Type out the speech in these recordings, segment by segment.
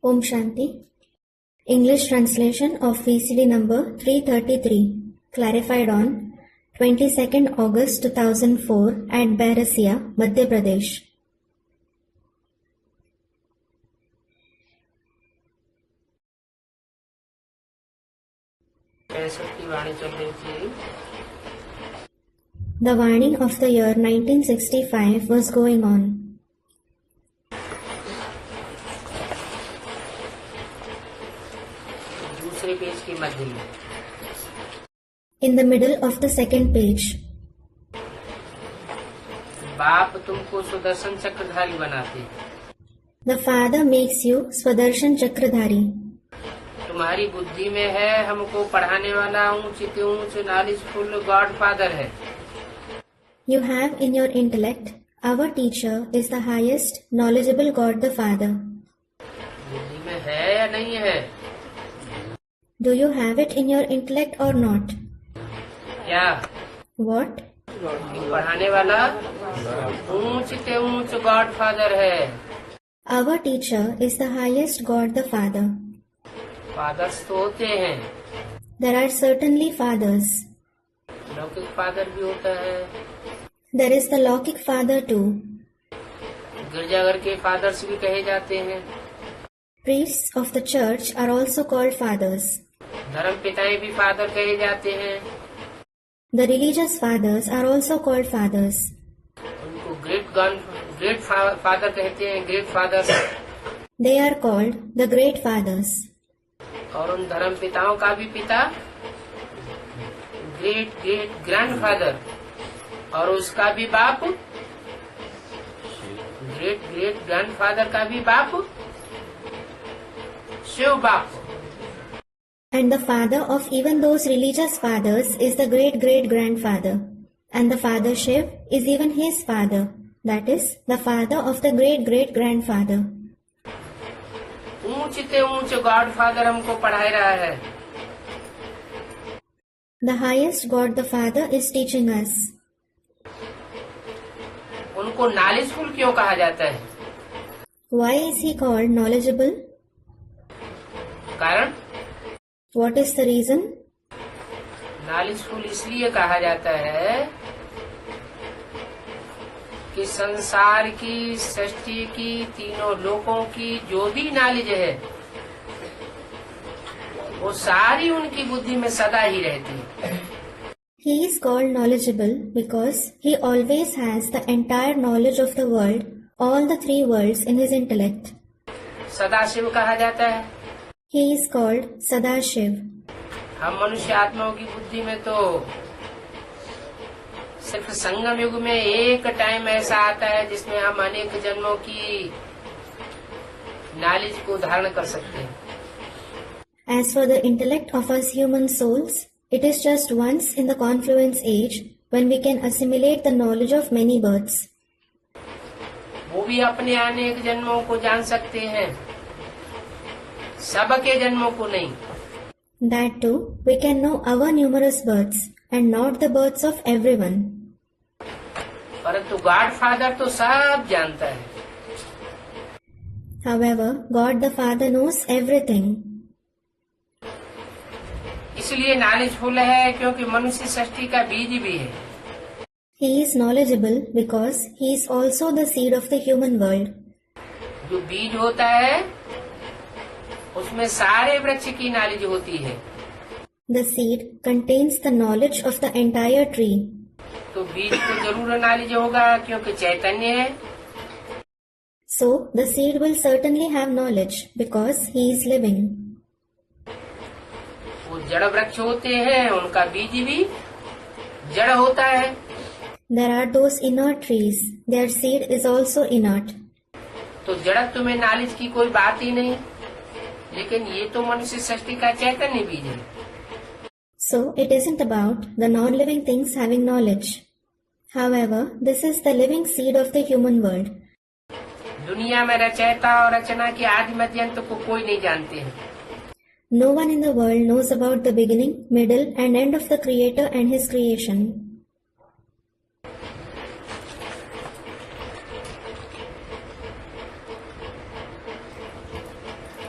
Om Shanti. English translation of VCD number 333, clarified on 22nd August 2004 at Bairasia, Madhya Pradesh. The Vani of the year 1965 was going on. दूसरे page के मध्य में In the middle of the second page, बाप तुमको सुदर्शन चक्रधारी बनाते, the father makes you Swadarshan Chakradhari. तुम्हारी बुद्धि में है हमको पढ़ाने वाला ऊंच ऊंच नॉलेजफुल गॉड फादर है। You have in your intellect, our teacher is the highest knowledgeable God the Father. बुद्धि में है या नहीं है? Do you have it in your intellect or not? क्या What? पढ़ाने वाला ऊंच गॉड फादर है। Our teacher is the highest God the Father. Fathers तो होते हैं, There are certainly fathers. लौकिक फादर भी होता है, There is the Laukic Father too. गिरजाघर के फादर्स भी कहे जाते हैं, Priests of the church are also called fathers. धर्म पिताएं भी फादर कहे जाते हैं, The religious fathers are also called fathers. उनको ग्रेट फादर कहते हैं, great fathers. They are called the great fathers. और उन धर्म पिताओं का भी पिता ग्रेट ग्रेट ग्रैंड फादर, और उसका भी बाप ग्रेट ग्रेट ग्रैंड फादर का भी बाप शिव बाप। And the father of even those religious fathers is the great-great-grandfather. And the father Shiv is even his father. That is, the father of the great-great-grandfather. ऊंच God father हमको पढ़ा रहा है। The highest God the Father is teaching us. उनको knowledgeful क्यों कहा जाता है? Why is he called knowledgeable? कारण What is the reason? Knowledgeful इसलिए कहा जाता है कि संसार की, सृष्टि की, तीनों लोकों की जो भी नॉलेज है वो सारी उनकी बुद्धि में सदा ही रहती है। He is called knowledgeable because he always has the entire knowledge of the world, all the three worlds in his intellect. Sadashiv कहा जाता है। He is called Sadashiv. हम मनुष्य आत्माओं की बुद्धि में तो सिर्फ संगम युग में एक टाइम ऐसा आता है जिसमें हम अनेक जन्मों की नॉलेज को धारण कर सकते हैं। As for the intellect of us human souls, it is just once in the confluence age when we can assimilate the knowledge of many births. वो भी अपने अनेक जन्मों को जान सकते हैं, सबके जन्मों को नहीं। That too, we can know our numerous births and not the births of everyone. परंतु गॉड फादर तो सब जानता है। However, God the Father knows everything. इसलिए नॉलेजफुल है क्योंकि मनुष्य सृष्टि का बीज भी है। He is knowledgeable because he is also the seed of the human world. जो बीज होता है उसमें सारे वृक्ष की नॉलेज होती है। The seed contains the knowledge of the entire tree. तो बीज को जरूर नॉलेज होगा क्योंकि चैतन्य है। So, the seed will certainly have knowledge because he is living. वो जड़ वृक्ष होते हैं, उनका बीज भी जड़ होता है। There are those inert trees. Their seed is also inert. तो जड़त्व में नॉलेज की कोई बात ही नहीं, लेकिन ये तो मनुष्य सृष्टि का चैतन्य बीज है। So, it isn't about the non-living things having knowledge. However, this is the living seed of the human world. दुनिया में रचयिता और रचना के आदि मध्य अंत को कोई नहीं जानते हैं। No one in the world knows about the beginning, middle and end of the Creator and His creation.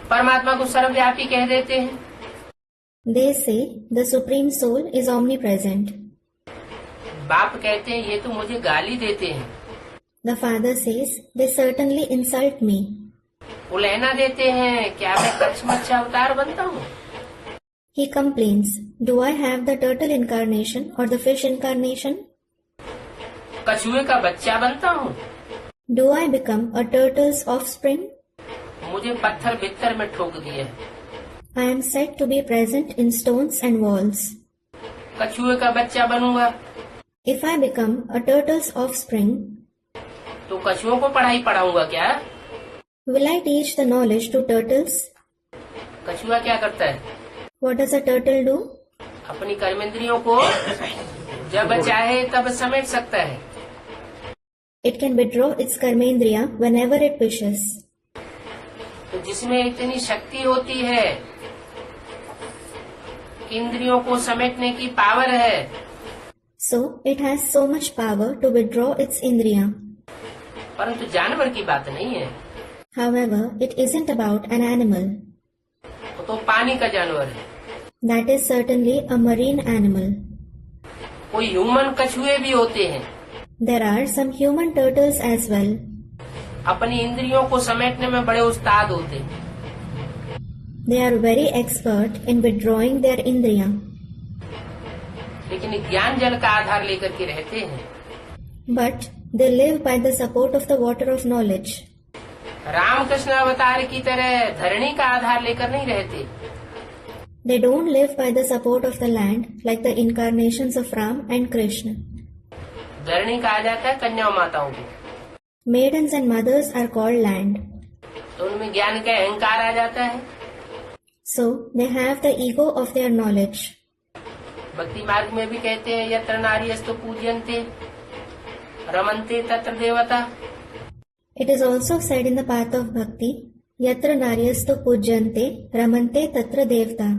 परमात्मा को सर्वव्यापी कह देते हैं। They say the Supreme Soul is omnipresent. बाप कहते हैं ये तो मुझे गाली देते हैं। The father says they certainly insult me. उलहना देते हैं, क्या मैं कच्छ मच्छ अवतार बनता हूँ? He complains, do I have the turtle incarnation or the fish incarnation? कछुए का बच्चा बनता हूँ? Do I become a turtle's offspring? मुझे पत्थर भीतर में ठोक दिए। I am said to be present in stones and walls. कछुए का बच्चा बनूंगा If I become a turtle's offspring, तो कछुओं को पढ़ाई पढ़ाऊंगा क्या? will I teach the knowledge to turtles? कछुआ क्या करता है? What does a turtle do? अपनी कर्मेंद्रियों को जब चाहे तब समेट सकता है। It can withdraw its karmendriya whenever it wishes. तो जिसमें इतनी शक्ति होती है, इंद्रियों को समेटने की पावर है, So it has so much power to withdraw its indriya. परंतु जानवर की बात नहीं है। However, it isn't about an animal. वो तो पानी का जानवर है। That is certainly a marine animal. कोई ह्यूमन कछुए भी होते हैं, There are some human turtles as well. अपनी इंद्रियों को समेटने में बड़े उस्ताद होते हैं। They are very expert in withdrawing their indriya. लेकिन ज्ञान जल का आधार लेकर के रहते हैं। But they live by the support of the water of knowledge. Ramakrishna अवतार की तरह धरणी का आधार लेकर नहीं रहते। They don't live by the support of the land like the incarnations of Ram and Krishna. धरणी कहा जाता है कन्या माताओं को। Maidens and mothers are called land. तो उनमें ज्ञान का अहंकार आ जाता है। So they have the ego of their knowledge. भक्ति मार्ग में भी कहते हैं यत्र नार्यस्तु पूज्यन्ते रमन्ते तत्र देवता। It is also said in the path of bhakti, yatra naryastu pujyante ramante tatra devta.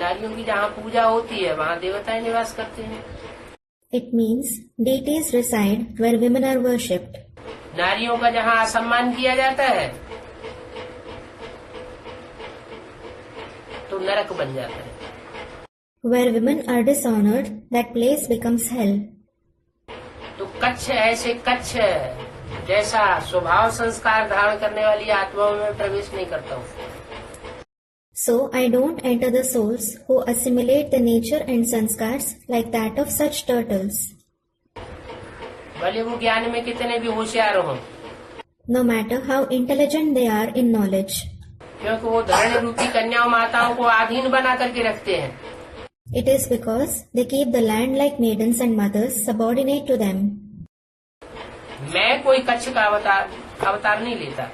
नारियों की जहाँ पूजा होती है वहाँ देवताएं निवास करते हैं। It means deities reside where women are worshipped. नारियों का जहाँ असम्मान किया जाता है तो नरक बन जाता है। Where women are dishonored, that place becomes hell. तो कच्छ ऐसे कच्छ जैसा स्वभाव संस्कार धारण करने वाली आत्माओं में प्रवेश नहीं करता हूँ। So I don't enter the souls who assimilate the nature and sanskars like that of such turtles. भले वो ज्ञान में कितने भी होशियार हों, No matter how intelligent they are in knowledge. क्योंकि वो धरणी रूपी कन्याओं माताओं को अधीन बना करके रखते हैं। It is because they keep the land like maidens and mothers subordinate to them. मैं कोई कच्छ का अवतार नहीं लेता।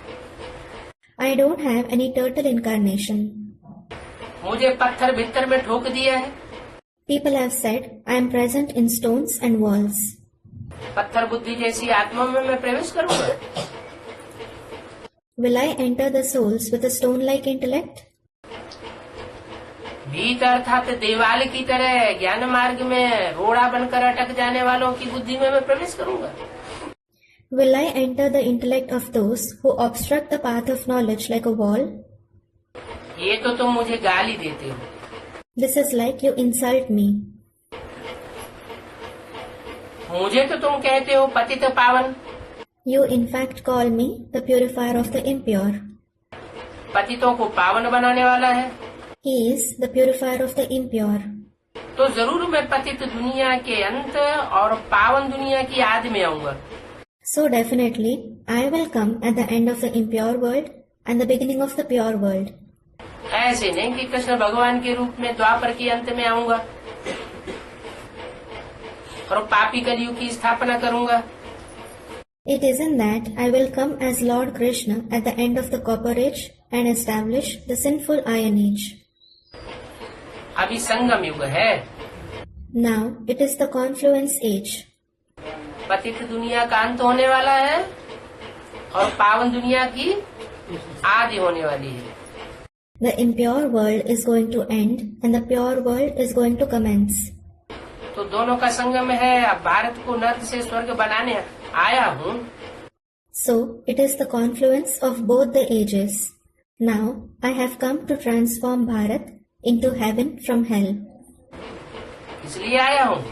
I don't have any turtle incarnation. मुझे पत्थर भीतर में ठोक दिया है। People have said I am present in stones and walls. पत्थर बुद्धि जैसी आत्मा में मैं प्रवेश करूंगा। Will I enter the souls with a stone-like intellect? भीतर अर्थात देवाल की तरह ज्ञान मार्ग में रोड़ा बनकर अटक जाने वालों की बुद्धि में मैं प्रवेश करूंगा। Will I enter the intellect of those who obstruct the path of knowledge like a wall? ये तो तुम मुझे गाली देते हो। This is like you insult me. मुझे तो तुम कहते हो पतित पावन। You in fact call me the purifier of the impure. पतितों को पावन बनाने वाला है। He is the purifier of the impure. तो जरूर मैं पतित दुनिया के अंत और पावन दुनिया की आदि में आऊंगा। So definitely, I will come at the end of the impure world and the beginning of the pure world. ऐसे नहीं कि कृष्ण भगवान के रूप में द्वापर के अंत में आऊंगा और पापी कलयुग की स्थापना करूंगा। It isn't that I will come as Lord Krishna at the end of the Copper Age and establish the sinful Iron Age. अभी संगम युग है। Now it is the confluence age. पतित दुनिया का अंत होने वाला है और पावन दुनिया की आदि होने वाली है। The impure world is going to end and the pure world is going to commence. तो दोनों का संगम है। अब भारत को नर्क से स्वर्ग बनाने आया हूँ। So it is the confluence of both the ages. Now I have come to transform Bharat into heaven from hell. इसलिए आया हूँ।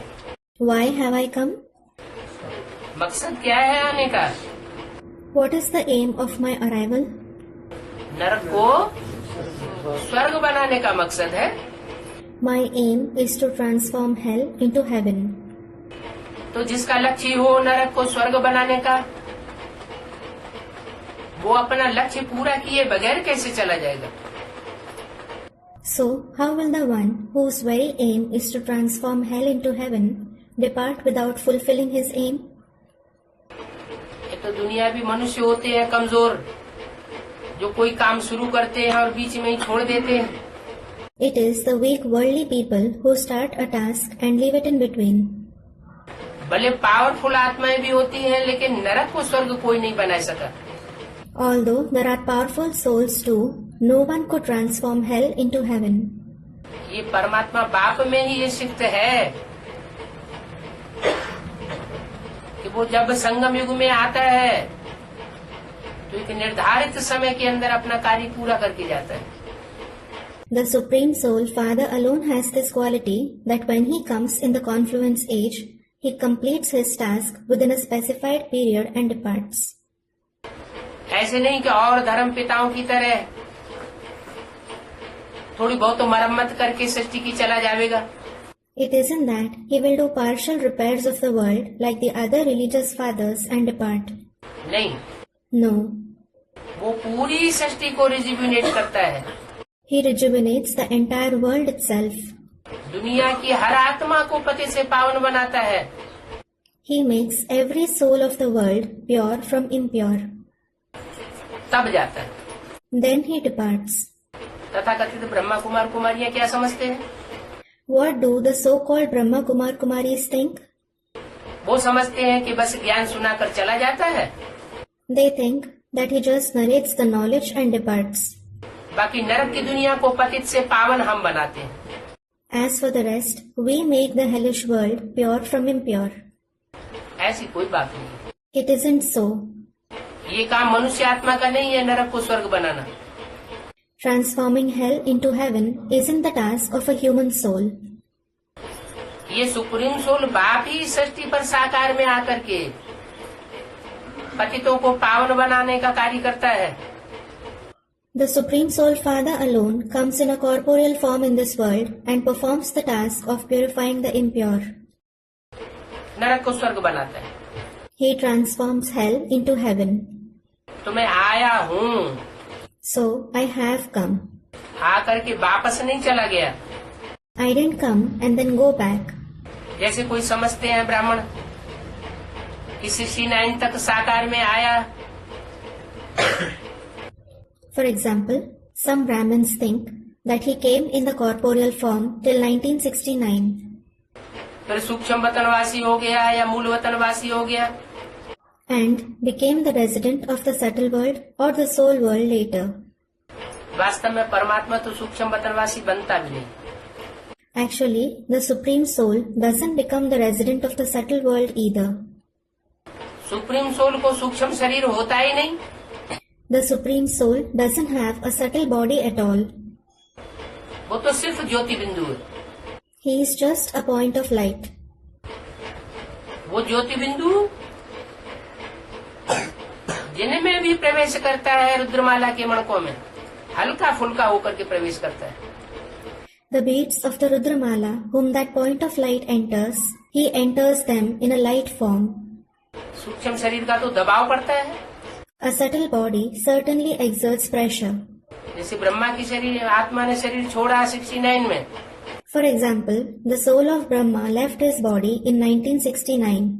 Why have I come? मकसद क्या है आने का? What is the aim of my arrival? नरक को स्वर्ग बनाने का मकसद है। My aim is to transform hell into heaven. तो जिसका लक्ष्य हो नरक को स्वर्ग बनाने का, वो अपना लक्ष्य पूरा किए बगैर कैसे चला जाएगा? So, how will the one whose very aim is to transform hell into heaven depart without fulfilling his aim? ये तो दुनियावी मनुष्य होते हैं कमजोर, जो कोई काम शुरू करते हैं और बीच में ही छोड़ देते हैं। It is the weak worldly people who start a task and leave it in between. भले पावरफुल आत्माएं भी होती हैं, लेकिन नरक को स्वर्ग कोई नहीं बना सका। Although there are powerful souls too, no one could transform hell into heaven. ये परमात्मा बाप में ही ये सिद्ध है कि वो जब संगम युग में आता है तो एक निर्धारित समय के अंदर अपना कार्य पूरा करके जाता है। The Supreme Soul Father alone has this quality that when he comes in the confluence age, he completes his task within a specified period and departs. ऐसे नहीं कि और धर्म पिताओं की तरह थोड़ी बहुत मरम्मत करके सृष्टि की चला जाएगा। It isn't that he will do partial repairs of the world like the other religious fathers and depart. नहीं, No, वो पूरी सृष्टि को रिजुविनेट करता है। he rejuvenates the entire world itself. दुनिया की हर आत्मा को पति से पावन बनाता है। He makes every soul of the world pure from impure. तब जाता है। Then he departs. तथाकथित ब्रह्मा कुमार कुमारियां क्या समझते हैं? What do the so-called Brahma Kumar Kumaris think? वो समझते हैं कि बस ज्ञान सुनाकर चला जाता है, They think that he just narrates the knowledge and departs. बाकी नरक की दुनिया को पतित से पावन हम बनाते हैं। As for the rest, we make the hellish world pure from impure. ऐसी कोई बात नहीं। It isn't so. ये काम मनुष्य आत्मा का नहीं है नरक को स्वर्ग बनाना। Transforming hell into heaven isn't the task of a human soul. ये सुप्रीम सोल बाप ही सृष्टि पर साकार में आकर के पतितों को पावन बनाने का कार्य करता है। The Supreme Soul Father alone comes in a corporeal form in this world and performs the task of purifying the impure. नरक को स्वर्ग बनाता है। He transforms hell into heaven. तो मैं आया हूँ, So, I have come. आकर के वापस नहीं चला गया। I didn't come and then go back. जैसे कोई समझते हैं ब्राह्मण कि 69 तक साकार में आया, For example, some Brahmins think that he came in the corporeal form till 1969 फिर सूक्ष्म वतनवासी हो गया या मूल वतनवासी हो गया। and became the resident of the subtle world or the soul world later. वास्तव में परमात्मा तो सूक्ष्म वतनवासी बनता भी नहीं। Actually, the Supreme Soul doesn't become the resident of the subtle world either. Supreme soul को सूक्ष्म शरीर होता ही नहीं। The Supreme Soul doesn't have a subtle body at all. वो तो सिर्फ ज्योति बिंदु है। He is just a point of light. वो ज्योति बिंदु जिनमें भी प्रवेश करता है रुद्रमाला के मणकों में हल्का फुल्का होकर के प्रवेश करता है। The beads of the Rudramala, whom that point of light enters, he enters them in a light form. सूक्ष्म शरीर का तो दबाव पड़ता है। A subtle body certainly exerts pressure. जैसे ब्रह्मा की शरीर आत्मा ने शरीर छोड़ा 69 में, For example, the soul of Brahma left his body in 1969.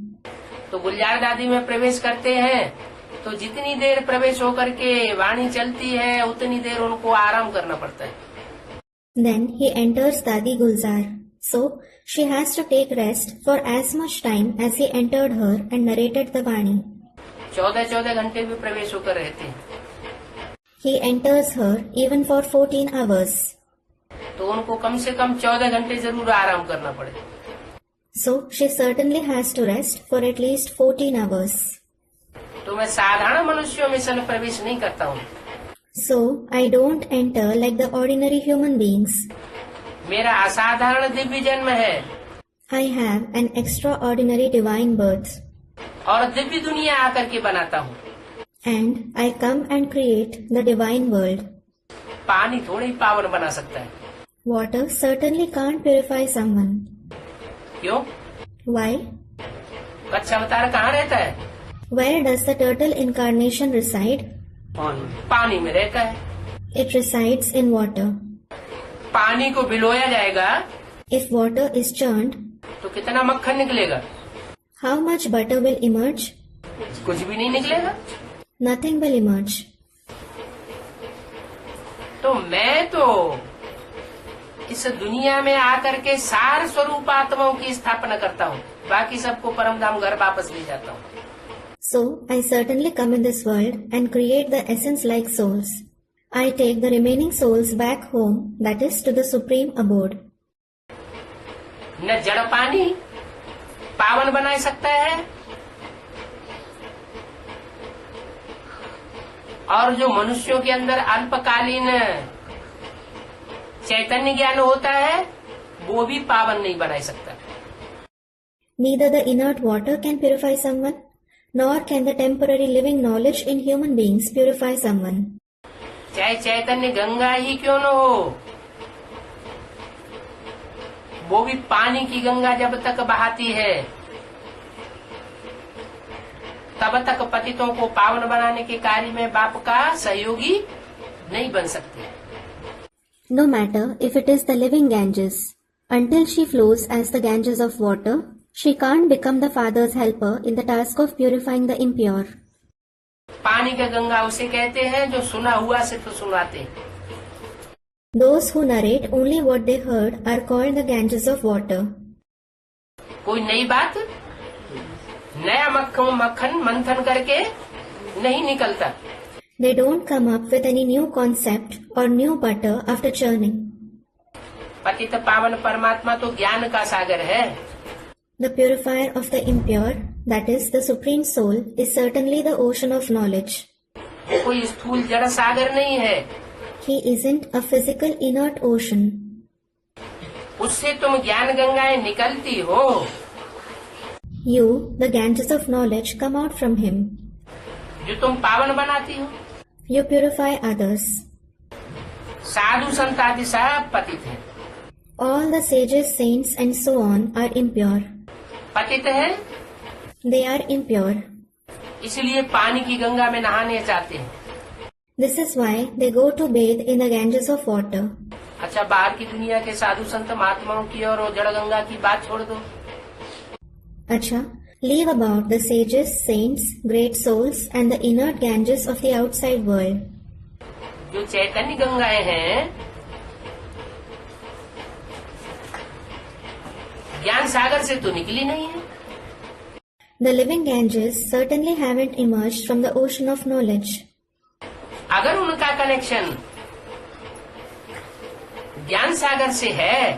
तो गुलजार दादी में प्रवेश करते हैं तो जितनी देर प्रवेश होकर के वाणी चलती है उतनी देर उनको आराम करना पड़ता है। Then he enters Dadi Gulzar. So, she has to take rest for as much time as he entered her and narrated the Vani. 14 घंटे भी प्रवेश होकर रहते हैं। He enters her even for 14 hours. तो उनको कम से कम 14 घंटे जरूर आराम करना पड़े। So, she certainly has to rest for at least 14 hours. तो मैं साधारण मनुष्यों में सल प्रवेश नहीं करता हूँ। So I don't enter like the ordinary human beings. मेरा असाधारण दिव्य जन्म है I have an extraordinary divine birth, और दिव्य दुनिया आकर के बनाता हूँ। and I come and create the divine world. पानी थोड़ी ही पावन बना सकता है। Water certainly can't purify someone. क्यों? Why? कच्छ अवतार कहाँ रहता है? Where does the turtle incarnation reside? पानी में रहता है। It resides in water. पानी को भिगोया जाएगा If water is churned, तो कितना मक्खन निकलेगा? how much butter will emerge? कुछ भी नहीं निकलेगा। Nothing will emerge. तो मैं तो इस दुनिया में आकर के सार स्वरूप आत्माओं की स्थापना करता हूँ, बाकी सबको परम धाम घर वापस ले जाता हूँ। So I certainly come in this world and create the essence-like souls. I take the remaining souls back home, that is to the supreme abode. न जड़ पानी पावन बना सकता है और जो मनुष्यों के अंदर अल्पकालीन चैतन्य ज्ञान होता है वो भी पावन नहीं बना सकता। Neither the inert water can purify someone, nor can the temporary living knowledge in human beings purify someone. चाहे चैतन्य गंगा ही क्यों न हो, वो भी पानी की गंगा जब तक बहाती है तब तक पतितों को पावन बनाने के कार्य में बाप का सहयोगी नहीं बन सकती। No matter if it is the living Ganges, until she flows as the Ganges of water, she can't become the Father's helper in the task of purifying the impure. पानी का गंगा उसे कहते हैं जो सुना हुआ सिर्फ सुनाते हैं। Those who narrate only what they heard are called the Ganges of water. कोई नई बात, नया मक्खन मंथन करके नहीं निकलता। They don't come up with any new concept or new butter after churning. पतित पावन परमात्मा तो ज्ञान का सागर है। The purifier of the impure, that is the supreme soul, is certainly the ocean of knowledge. कोई स्थूल जड़ सागर नहीं है। He isn't a physical inert ocean. उससे तुम ज्ञान गंगाएं निकलती हो। You, the Ganges of knowledge, come out from him. जो तुम पावन बनाती हो। You purify others. साधु संत आदि सब पतित हैं। All the sages, saints and so on are impure. पतित हैं, They are impure. इसलिए पानी की गंगा में नहाने जाते हैं। This is why they go to bathe in the Ganges of water. अच्छा, बाहर की दुनिया के साधु संत महात्माओं की और वो जड़ गंगा की बात छोड़ दो। Acha, leave about the sages, saints, great souls and the inert Ganges of the outside world. जो चैतन्य गंगाएं हैं, ज्ञान सागर से तो निकली नहीं है। The living Ganges certainly haven't emerged from the ocean of knowledge. अगर उनका कनेक्शन ज्ञान सागर से है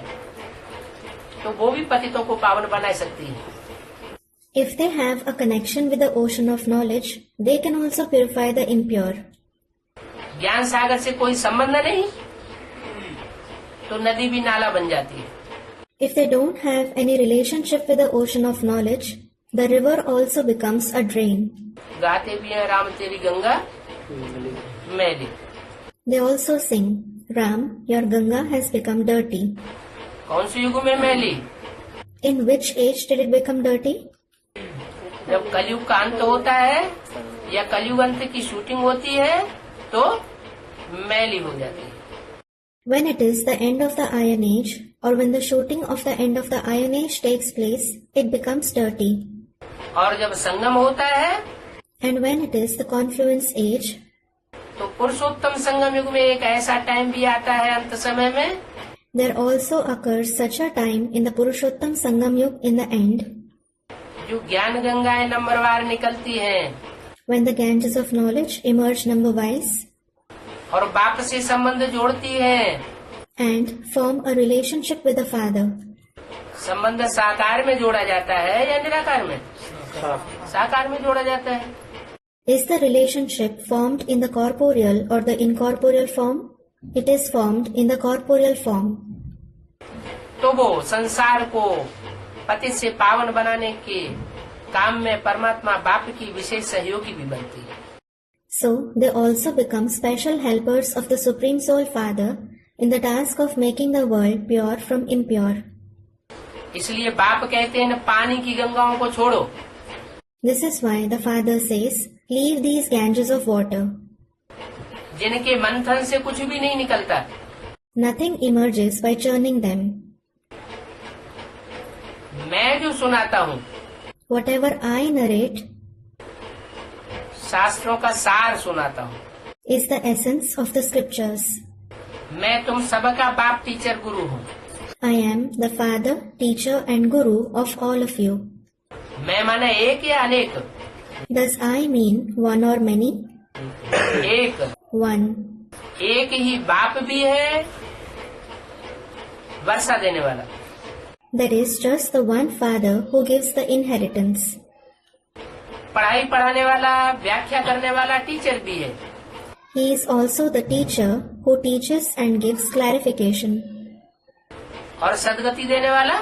तो वो भी पतितों को पावन बना सकती है। If they have a connection with the ocean of knowledge, they can also purify the impure. ज्ञान सागर से कोई संबंध नहीं तो नदी भी नाला बन जाती है। If they don't have any relationship with the ocean of knowledge, the river also becomes a drain. गाते भी हैं राम तेरी गंगा मैली। They also sing, Ram, your Ganga has become dirty. कौन से युग में मैली? In which age did it become dirty? जब कलयुग का अंत होता है या कलयुग अंत की शूटिंग होती है तो मैली हो जाती है। When it is the end of the Iron Age, or when the shooting of the end of the Iron Age takes place, it becomes dirty. और जब संगम होता है And when it is the confluence age, तो पुरुषोत्तम संगम युग में एक ऐसा time भी आता है अंत समय में there also occurs such a time in the Purushottam Sangam Yug in the end, जो ज्ञान गंगाएं नंबरवार निकलती हैं when the Ganges of knowledge emerge number-wise और बाप से संबंध जोड़ती हैं। and form a relationship with the Father. संबंध साकार में जोड़ा जाता है या निराकार में? साकार में जोड़ा जाता है। Is the relationship formed in the corporeal or the incorporeal form? It is formed in the corporeal form. तो वो संसार को पतित से पावन बनाने के काम में परमात्मा बाप की विशेष सहयोगी भी बनती है. So they also become special helpers of the Supreme Soul Father in the task of making the world pure from impure. इसलिए बाप कहते हैं न पानी की गंगाओं को छोड़ो. This is why the Father says, leave these Ganges of water. जिनके मंथन से कुछ भी नहीं निकलता. Nothing emerges by churning them. मैं जो सुनाता हूँ Whatever I narrate शास्त्रों का सार सुनाता हूँ. is the essence of the scriptures. मैं तुम सबका बाप टीचर गुरु हूँ. I am the Father, Teacher and Guru of all of you. मैं माना एक या अनेक. Does I mean one or many? एक. One. एक ही बाप भी है वर्षा देने वाला. There is just the one Father who gives the inheritance. पढ़ाई पढ़ाने वाला व्याख्या करने वाला टीचर भी है. He is also the teacher who teaches and gives clarification. और सदगति देने वाला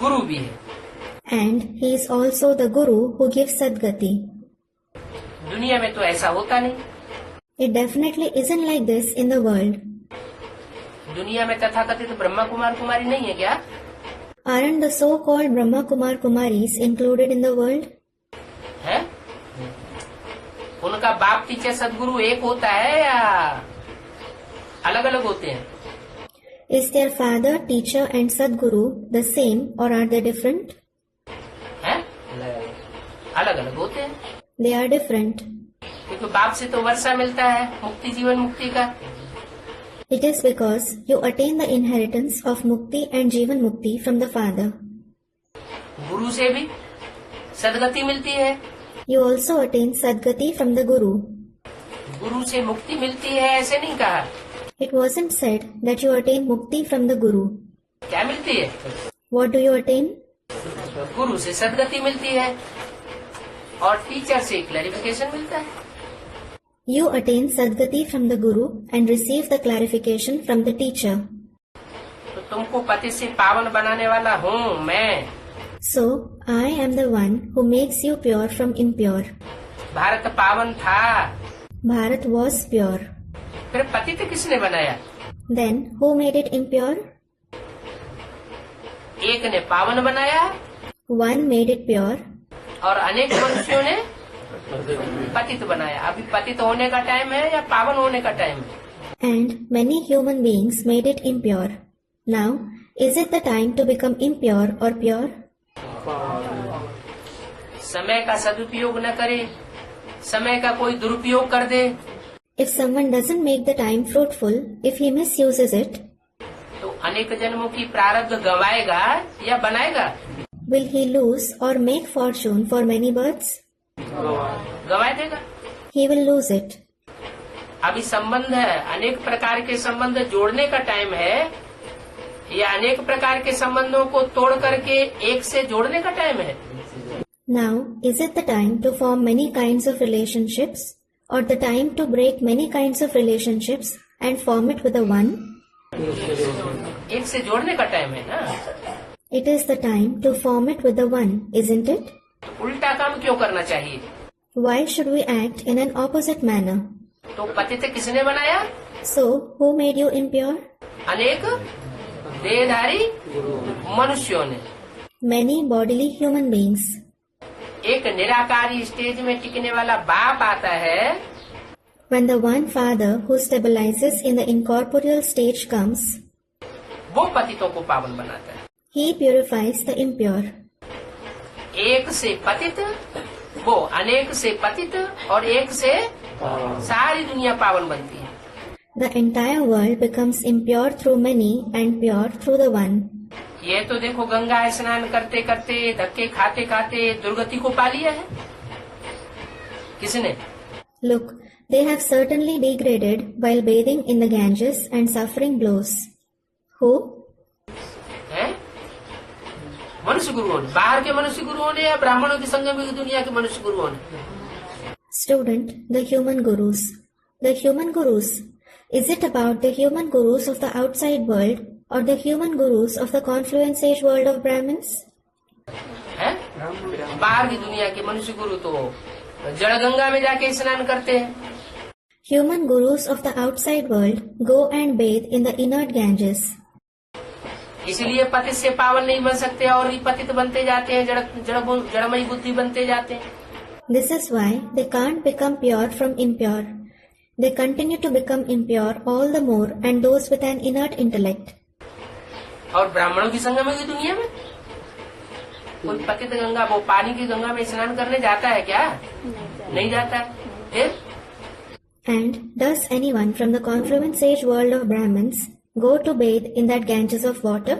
गुरु भी है. And he is also the Guru who gives Sadgati. दुनिया में तो ऐसा होता नहीं. It definitely isn't like this in the world. दुनिया में तथाकथित ब्रह्मा कुमार कुमारी नहीं है क्या? Aren't the so-called Brahma Kumar Kumaris included in the world? है? उनका बाप टीचर सदगुरु एक होता है या अलग अलग होते हैं? Is their father, teacher and Sadguru the same or are they different? है? अलग अलग होते हैं. They are different. क्योंकि बाप से तो वर्षा मिलता है मुक्ति जीवन मुक्ति का. It is because you attain the inheritance of Mukti and Jivan Mukti from the Father. गुरु से भी सदगति मिलती है. You also attain Sadgati from the Guru. गुरु से मुक्ति मिलती है ऐसे नहीं कहा. It wasn't said that you attain Mukti from the Guru. क्या मिलती है? What do you attain? गुरु से सदगति मिलती है और टीचर से क्लैरिफिकेशन मिलता है. You attain Sadgati from the Guru and receive the clarification from the teacher. तो तुमको पति से पावन बनाने वाला हूँ मैं. So, I am the one who makes you pure from impure. Bharat पावन था. Bharat was pure. फिर पतित किसने बनाया? Then, who made it impure? एक ने पावन बनाया One made it pure और अनेक मनुष्यों ने पतित बनाया. अभी पतित होने का टाइम है या पावन होने का टाइम है? and many human beings made it impure. Now, is it the time to become impure or pure? समय का सदुपयोग न करे, समय का कोई दुरुपयोग कर दे If someone doesn't make the time fruitful, if he misuses it, तो अनेक जन्मों की प्रारब्ध गवाएगा या बनाएगा? will he lose or make fortune for many births? गवाए देगा. He will lose it. अभी संबंध है, अनेक प्रकार के संबंध जोड़ने का टाइम है या अनेक प्रकार के संबंधों को तोड़ करके एक से जोड़ने का टाइम है? Now, is it the time to form many kinds of relationships or the time to break many kinds of relationships and form it with a one? एक से जोड़ने का टाइम है ना. It is the time to form it with the one, isn't it? उल्टा काम क्यों करना चाहिए? Why should we act in an opposite manner? तो पतित किसने बनाया? So, who made you impure? अनेक देहधारी मनुष्यों ने. Many bodily human beings. एक निराकारी स्टेज में टिकने वाला बाप आता है. When the one Father who stabilizes in the incorporeal stage comes, वो पतितों को पावन बनाता है. he purifies the impure. एक से पतित, वो अनेक से पतित और एक से सारी दुनिया पावन बनती है. The entire world becomes impure through many and pure through the one. ये तो देखो गंगा स्नान करते करते धक्के खाते खाते दुर्गति को पा लिया है. किसने? Look, they have certainly degraded while bathing in the Ganges and suffering blows. Who? है? मनुष्य गुरुओं ने. बाहर के मनुष्य गुरुओं ने या ब्राह्मणों की संगम की दुनिया के मनुष्य गुरुओं ने? Student, the human gurus. The human gurus. Is it about the human gurus of the outside world or the human gurus of the confluence age world of Brahmins? है बाहर की दुनिया के मनुष्य गुरु तो जड़ गंगा में जाके स्नान करते हैं। Human gurus of the outside world go and bathe in the inert Ganges. इसलिए पतित से पावन नहीं बन सकते और भी पतित बनते जाते हैं, जड़मयी बुद्धि बनते जाते हैं। This is why they can't become pure from impure. They continue to become impure all the more, and those with an inert intellect. और ब्राह्मणों की संगम की दुनिया में कोई पतित गंगा, वो पानी की गंगा में स्नान करने जाता है क्या? नहीं जाता है। फिर And does anyone from the confluence age world of Brahmins go to bathe in that Ganges of water?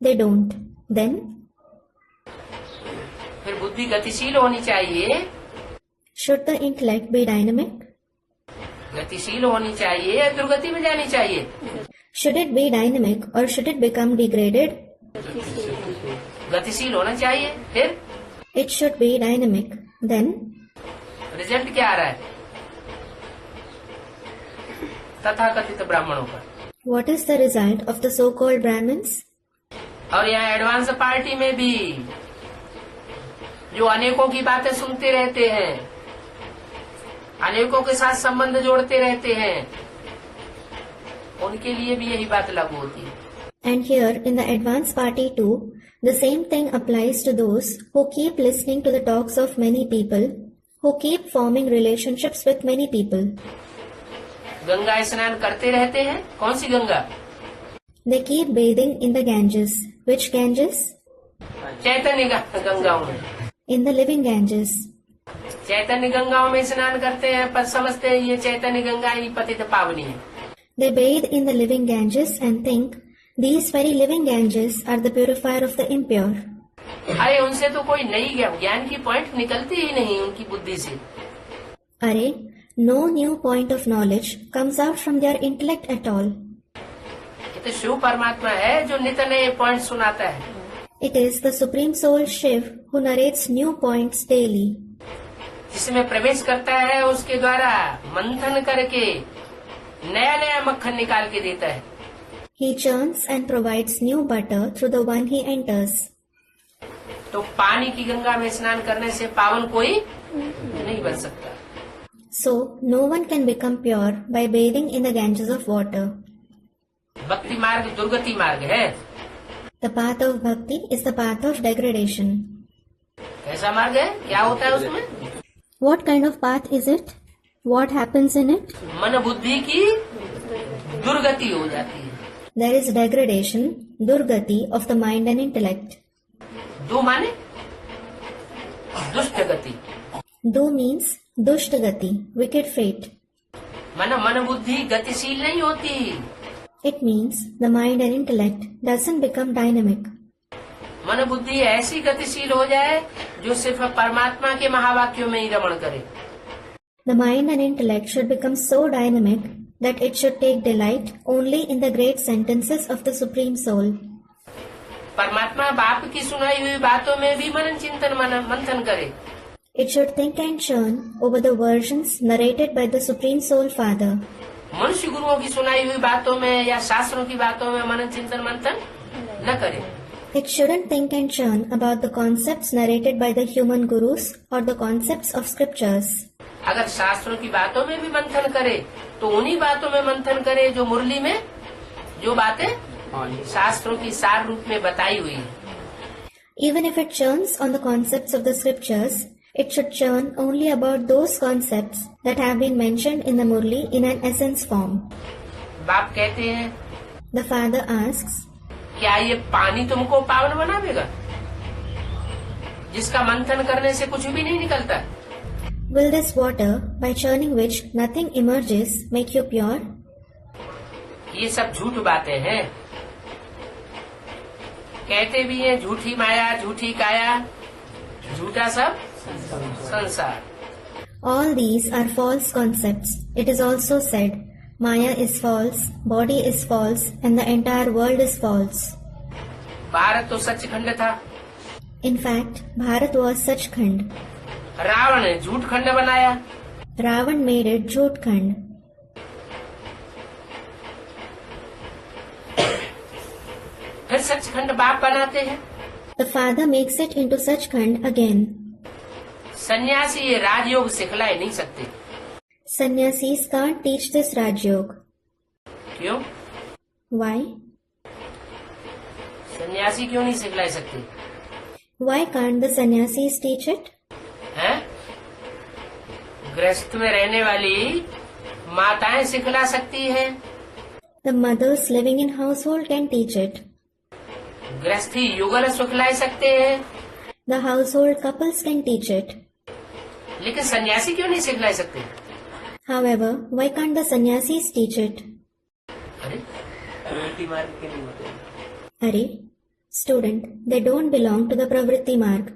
They don't. Then फिर बुद्धि गतिशील होनी चाहिए। should the intellect be dynamic? गतिशील होनी चाहिए या दुर्गति में जानी चाहिए? Should it be dynamic or should it become degraded? गतिशील होना चाहिए। फिर It should be dynamic. Then result क्या आ रहा है तथाकथित ब्राह्मणों का? what is the result of the so-called Brahmins? और यहाँ एडवांस पार्टी में भी जो अनेकों की बातें सुनते रहते हैं, अनेकों के साथ संबंध जोड़ते रहते हैं, उनके लिए भी यही बात लागू होती है। And here in the advanced party too, the same thing applies to those who keep listening to the talks of many people, who keep forming relationships with many people. Ganga स्नान करते रहते हैं। कौन सी Ganga? They keep bathing in the Ganges. Which Ganges? चैतन्य गंगाओं में। In the living Ganges. चैतन्य गंगाओं में स्नान करते हैं पर समझते हैं ये चैतन्य गंगा ही पतित पावनी है। They bathe in the living Ganges and think these very living Ganges are the purifier of the impure. अरे उनसे तो कोई नई ज्ञान की पॉइंट निकलती ही नहीं उनकी बुद्धि से। अरे no new point of knowledge comes out from their intellect at all. ये तो शिव परमात्मा है जो नित्य नए पॉइंट सुनाता है। It is the Supreme Soul Shiv who narrates new points daily. जिसमें प्रवेश करता है उसके द्वारा मंथन करके नया नया मक्खन निकाल के देता है। He churns and provides new butter through the one he enters. तो पानी की गंगा में स्नान करने से पावन कोई नहीं बन सकता। So no one can become pure by bathing in the Ganges of water. भक्ति मार्ग दुर्गति मार्ग है। The path of bhakti is the path of degradation. कैसा मार्ग है? क्या होता है उसमें? What kind of path is it? What happens in it? मन बुद्धि की दुर्गति हो जाती है। There is degradation, durgati of the mind and intellect. दो माने दुष्ट गति। Do means dushtagati, wicked fate. मन बुद्धि गतिशील नहीं होती। It means the mind and intellect doesn't become dynamic. मन बुद्धि ऐसी गतिशील हो जाए जो सिर्फ परमात्मा के महावाक्यों में ही रमण करे। The mind and intellect should become so dynamic that it should take delight only in the great sentences of the Supreme Soul. परमात्मा बाप की सुनाई हुई बातों में भी मनन चिंतन मंथन करे। It should think and churn over the versions narrated by the Supreme Soul Father. मनुष्य गुरुओं की सुनाई हुई बातों में या शास्त्रों की बातों में मनन चिंतन मंथन न करे। It shouldn't think and churn about the concepts narrated by the human gurus or the concepts of scriptures. अगर शास्त्रों की बातों में भी मंथन करे तो उन्हीं बातों में मंथन करे जो मुरली में जो बातें शास्त्रों की सार रूप में बताई हुई है। Even if it churns on the concepts of the scriptures, it should churn only about those concepts that have been mentioned in the Murli in an essence form. बाप कहते हैं, The father asks, क्या ये पानी तुमको पावन बनावेगा जिसका मंथन करने से कुछ भी नहीं निकलता? Will this water, by churning which nothing emerges, make you pure? ये सब झूठ बातें हैं। कहते भी हैं झूठी माया, झूठी काया, झूठा सब संसार। All these are false concepts. It is also said, Maya is false, body is false, and the entire world is false. Bharat तो सचखंड था। In fact, Bharat was Sachkhand. Ravan ने झूठ खंड बनाया। Ravan made it Jhotkhand. फिर सचखंड बाप बनाते हैं। The father makes it into Sachkhand again. सन्यासी ये राजयोग सिखलाए नहीं सकते। Sannyasis can't teach this Rajyog. क्यों? Why? सन्यासी क्यों नहीं सिखला सकते? Why can't the sannyasis teach it? हैं? गृहस्थ में रहने वाली माताएं सिखला सकती हैं। The mothers living in household can teach it. गृहस्थी युगल सिखला सकते हैं। The household couples can teach it. लेकिन सन्यासी क्यों नहीं सिखला सकते? However, why can't the sannyasis teach it? अरे प्रवृत्ति मार्ग के नहीं होते। Are, student, they don't belong to the Pravritti Marg.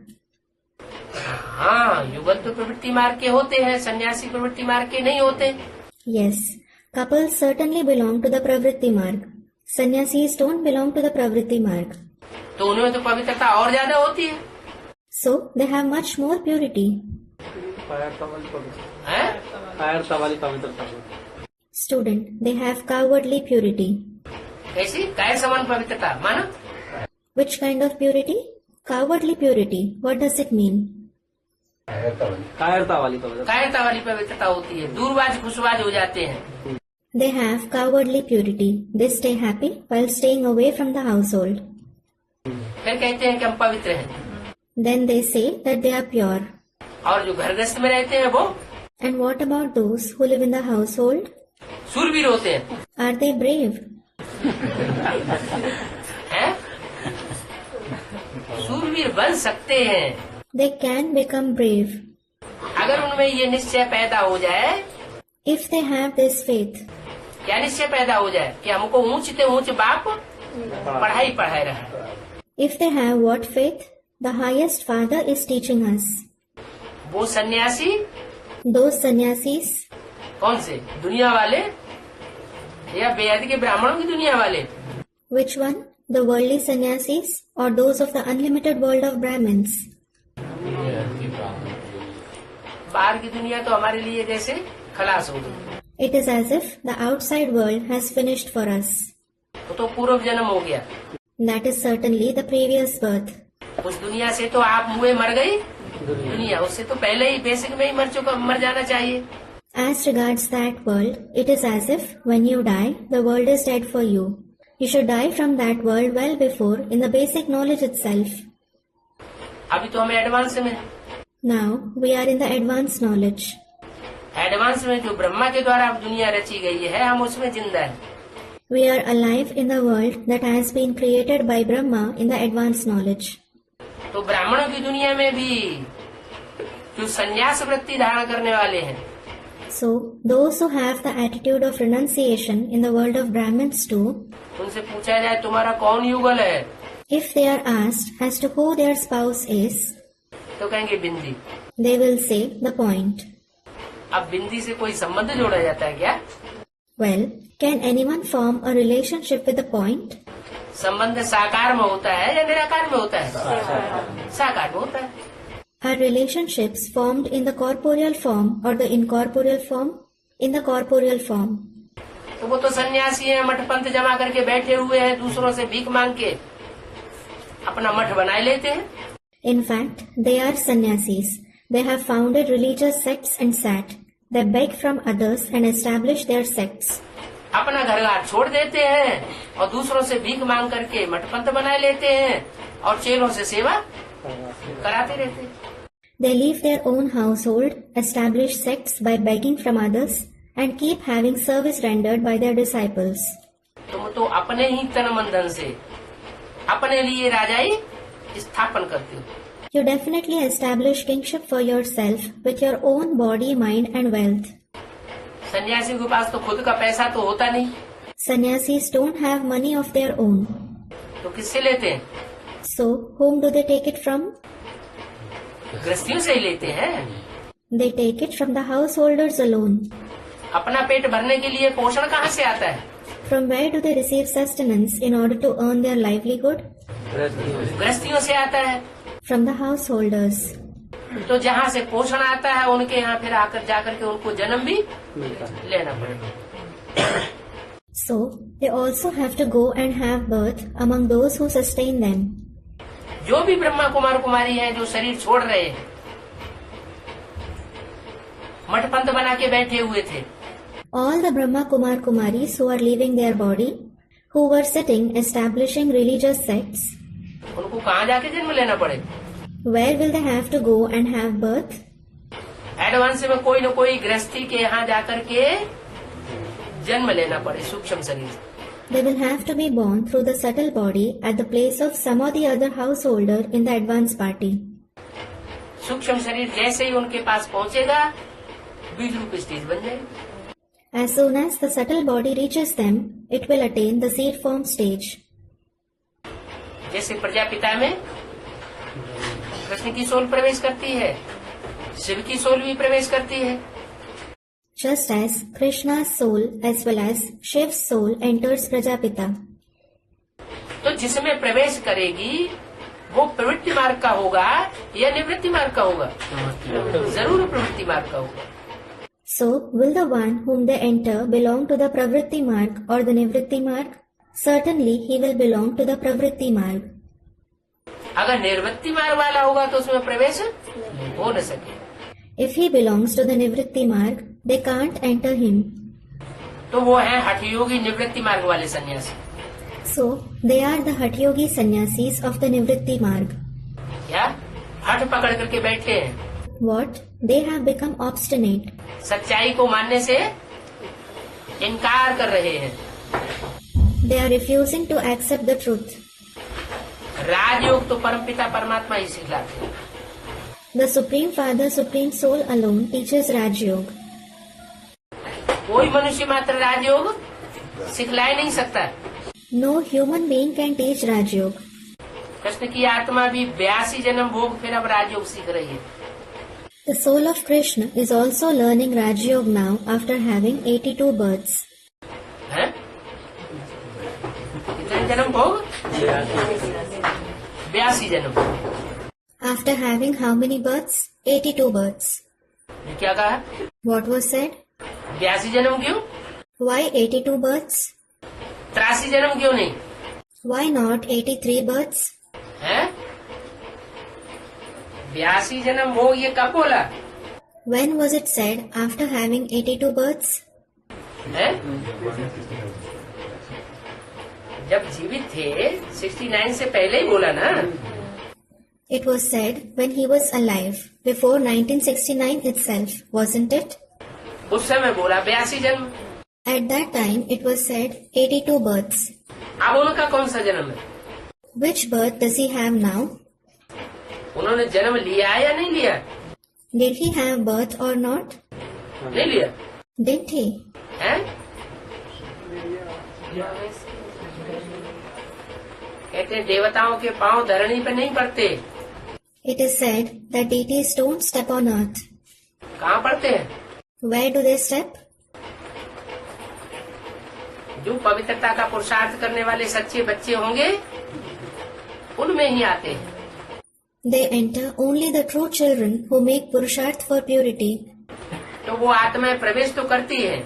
हाँ, युगल तो प्रवृत्ति मार्ग के होते हैं, सन्यासी प्रवृत्ति मार्ग के नहीं होते। Yes, couples certainly belong to the Pravritti Marg. Sannyasis don't belong to the Pravritti Marg. तो उनमें तो पवित्रता और ज्यादा होती है। So, they have much more purity. हैं? Student, they have cowardly purity. कैसी? काय समान पवित्रता माना? Which kind of purity? Cowardly purity. What does it mean? कायरता वाली पवित्रता होती है। दूरबाज खुशबाज हो जाते हैं। They have cowardly purity. They stay happy while staying away from the household. फिर कहते हैं कि हम पवित्र हैं। Then they say that they are pure. और जो घरगृहस्थ में रहते हैं वो And what about those who live in the household? शूरवीर होते हैं। Are they brave? हैं? शूरवीर बन सकते हैं They can become brave अगर उनमें ये निश्चय पैदा हो जाए। if they have this faith. क्या निश्चय पैदा हो जाए कि हमको ऊंच से ऊंच बाप पढ़ाई रहा है। If they have what faith? The highest Father is teaching us. वो सन्यासी Those sannyasis, कौन से? दुनिया वाले या वेद के ब्राह्मणों की दुनिया वाले? which one? The worldly sannyasis or those of the unlimited world of Brahmins? बाहर की दुनिया तो हमारे लिए जैसे खलास हो गई। It is as if the outside world has finished for us. वो तो पूर्व जन्म हो गया। That is certainly the previous birth. उस दुनिया से तो आप मुए मर गई दुनिया, उससे तो पहले ही बेसिक में ही मर जाना चाहिए। As regards that world, it is as if when you die, the world is dead for you. You should die from that world well before in the basic knowledge itself. अभी तो हमें advance में, Now we are in the advanced knowledge. Advance में जो ब्रह्मा के द्वारा दुनिया रची गई है, हम उसमें जिंदा है। We are alive in the world that has been created by Brahma in the advanced knowledge. तो ब्राह्मणों की दुनिया में भी जो संन्यास वृत्ति धारण करने वाले हैं, So, those who have the attitude of renunciation in the world of Brahmins too, उनसे पूछा जाए तुम्हारा कौन युगल है, if they are asked as to who their spouse is, तो कहेंगे बिंदी। they will say the point. अब बिंदी से कोई संबंध जोड़ा जाता है क्या? Well, can anyone form a relationship with the point? संबंध साकार में होता है या निराकार में होता है? साकार में होता है। Are relationships formed in the corporeal form or the incorporeal form? In the corporeal form. तो वो तो सन्यासी है, मठ पंथ जमा करके बैठे हुए हैं, दूसरों से भीख मांग के अपना मठ बनाए लेते हैं। In fact, they are sannyasis. They have founded religious sects and sat. They beg from others and establish their sects. अपना घर बार छोड़ देते हैं और दूसरों से भीख मांग करके मठ पंथ बनाए लेते हैं और चेलों से सेवा कराते रहते हैं। They leave their own household, establish sects by begging from others, and keep having service rendered by their disciples. तुम तो अपने ही तन मन धन से अपने लिए राजाई स्थापन करते हो। You definitely establish kingship for yourself with your own body, mind and wealth. सन्यासी के पास तो खुद का पैसा तो होता नहीं, Sannyasis don't have money of their own. तो किससे लेते हैं? So, whom do they take it from? गृहस्थियों से ही लेते हैं। They take it from the householders alone. अपना पेट भरने के लिए पोषण कहाँ से आता है? From where do they receive sustenance in order to earn their livelihood? गृहस्थियों से आता है। From the householders. तो जहाँ से पोषण आता है उनके यहाँ फिर आकर जाकर के उनको जन्म भी लेना पड़ेगा। So, they also have to go and have birth among those who sustain them. जो भी ब्रह्मा कुमार कुमारी हैं जो शरीर छोड़ रहे हैं, मठपंथ बना के बैठे हुए थे, All the Brahma Kumar Kumaris who are leaving their body, who were sitting establishing religious sects, उनको कहाँ जाके जन्म लेना पड़े? where will they have to go and have birth? Advance में कोई न कोई गृहस्थी के यहाँ जाकर के जन्म लेना पड़े सूक्ष्म शरीर से। They will have to be born through the subtle body at the place of some or the other householder in the advance party. सूक्ष्म शरीर जैसे ही उनके पास पहुँचेगा, बीज रूप स्टेज बन जाएगी। As soon as the subtle body reaches them, it will attain the seed form stage. जैसे प्रजापिता में कृष्ण की सोल प्रवेश करती है, शिव की सोल भी प्रवेश करती है। Just as Krishna's soul as well as Shiv's soul enters Prajapita. तो जिसमें प्रवेश करेगी वो प्रवृत्ति मार्ग का होगा या निवृत्ति मार्ग का होगा? जरूर प्रवृत्ति मार्ग का होगा। So, will the one whom they enter belong to the Pravritti Marg or the Nivritti Marg? Certainly, he will belong to the Pravritti Marg. अगर निवृत्ति मार्ग वाला होगा तो उसमें प्रवेश हो न सके। If he belongs to the Nivritti Marg, they can't enter him. तो वो है हठयोगी निवृत्ति मार्ग वाले सन्यासी। So, they are the Hatyogi sannyasis of the Nivritti Marg. क्या हठ पकड़ करके बैठे हैं? What? They have become obstinate. सच्चाई को मानने से इनकार कर रहे हैं। They are refusing to accept the truth. राजयोग तो परमपिता परमात्मा ही सिखलाते हैं। The Supreme Father, Supreme Soul alone teaches Raj Yoga. कोई मनुष्य मात्र राजयोग सिखला नहीं सकता। No human being can teach Raj Yoga. Krishna की आत्मा भी 82 जन्म भोग फिर अब राजयोग सीख रही है। The soul of Krishna is also learning Raj Yoga now after having 82 births. हैं? कितने जन्म भोग? 82 जन्म। After having how many births? 82 births. ये क्या कहा? What was said? 82 जन्म क्यों? Why 82 births? 83 जन्म क्यों नहीं? Why not 83 births? हैं? 82 जन्म भोग ये कब बोला? When was it said after having 82 births? हैं? जब जीवित थे 69 से पहले ही बोला ना। It was said when he was alive, before 1969 itself, wasn't it? उस समय बोला 82 जन्म। At that time, it was said 82 births. अब उनका कौन सा जन्म है? Which birth does he have now? उन्होंने जन्म लिया या नहीं लिया? Did he have birth or not? नहीं लिया। Didn't he? हैं? कहते हैं देवताओं के पांव धरणी पर नहीं पड़ते। It is said that deities don't step on earth. कहाँ पड़ते हैं? Where do they step? जो पवित्रता का पुरुषार्थ करने वाले सच्चे बच्चे होंगे उनमें ही आते हैं। They enter only the true children who make purusharth for purity. तो वो आत्माएं प्रवेश तो करती है।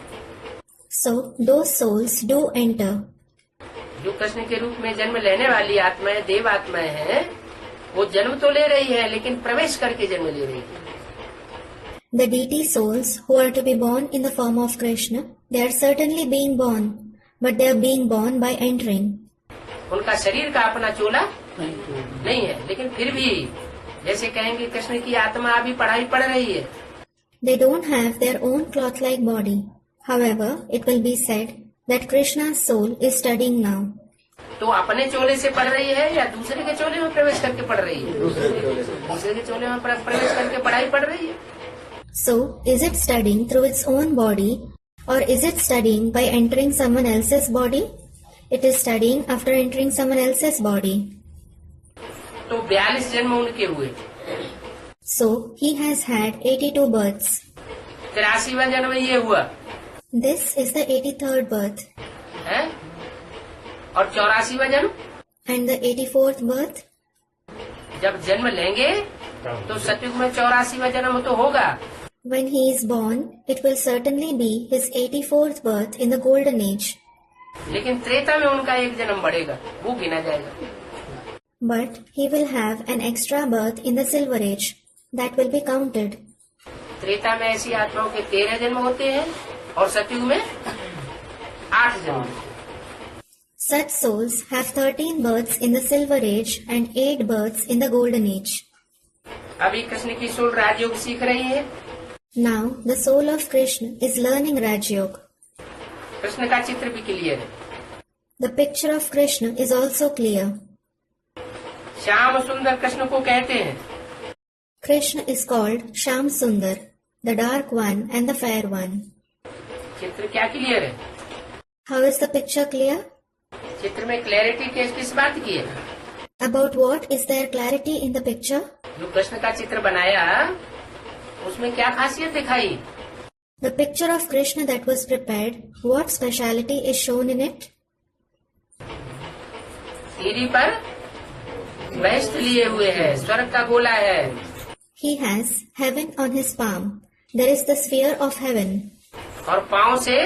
So those souls do enter. जो कृष्ण के रूप में जन्म लेने वाली आत्माएं देव आत्माएं हैं, वो जन्म तो ले रही है लेकिन प्रवेश करके जन्म ले रही है। The deity souls who are to be born in the form of Krishna, they are certainly being born, but they are being born by entering. उनका शरीर का अपना चोला नहीं है, लेकिन फिर भी जैसे कहेंगे कृष्ण की आत्मा अभी पढ़ाई पढ़ रही है। They don't have their own cloth-like body. However, it will be said that Krishna's soul is studying now. तो अपने चोले से पढ़ रही है या दूसरे के चोले में प्रवेश करके पढ़ रही है? दूसरे के चोले में प्रवेश करके पढ़ाई पढ़ रही है। So, is it studying through its own body, or is it studying by entering someone else's body? It is studying after entering someone else's body. तो 42 जन्म उनके हुए। So, he has had 82 births. 83वां जन्म ये हुआ This is the 83rd birth. है, और 84वां जन्म And the 84th birth? जब जन्म लेंगे तो सतयुग में 84वां जन्म तो होगा। When he is born, it will certainly be his 84th birth in the golden age. लेकिन त्रेता में उनका एक जन्म बढ़ेगा, वो गिना जाएगा। But he will have an extra birth in the silver age. That will be counted. Treta में ऐसी आत्माओं के 13 जन्म होते हैं और सतयुग में 8 जन्म। Such souls have 13 births in the silver age and 8 births in the golden age. अभी कृष्ण की सोल राजयोग सीख रही है। Now the soul of Krishna is learning Raj Yoga. Krishna का चित्र भी क्लियर है। The picture of Krishna is also clear. Shyam सुंदर कृष्ण को कहते हैं। Krishna is called Sham Sundar, the dark one and the fair one. चित्र क्या क्लियर है? How is the picture clear? चित्र में क्लैरिटी किस बात की है? About what is there clarity in the picture? जो कृष्ण का चित्र बनाया उसमें क्या खासियत दिखाई? The picture of Krishna that was prepared, what speciality is shown in it? तीरी पर बेस्ट लिए हुए है, स्वर्ग का गोला है। He has heaven on his palm. There is the sphere of heaven. और पांव से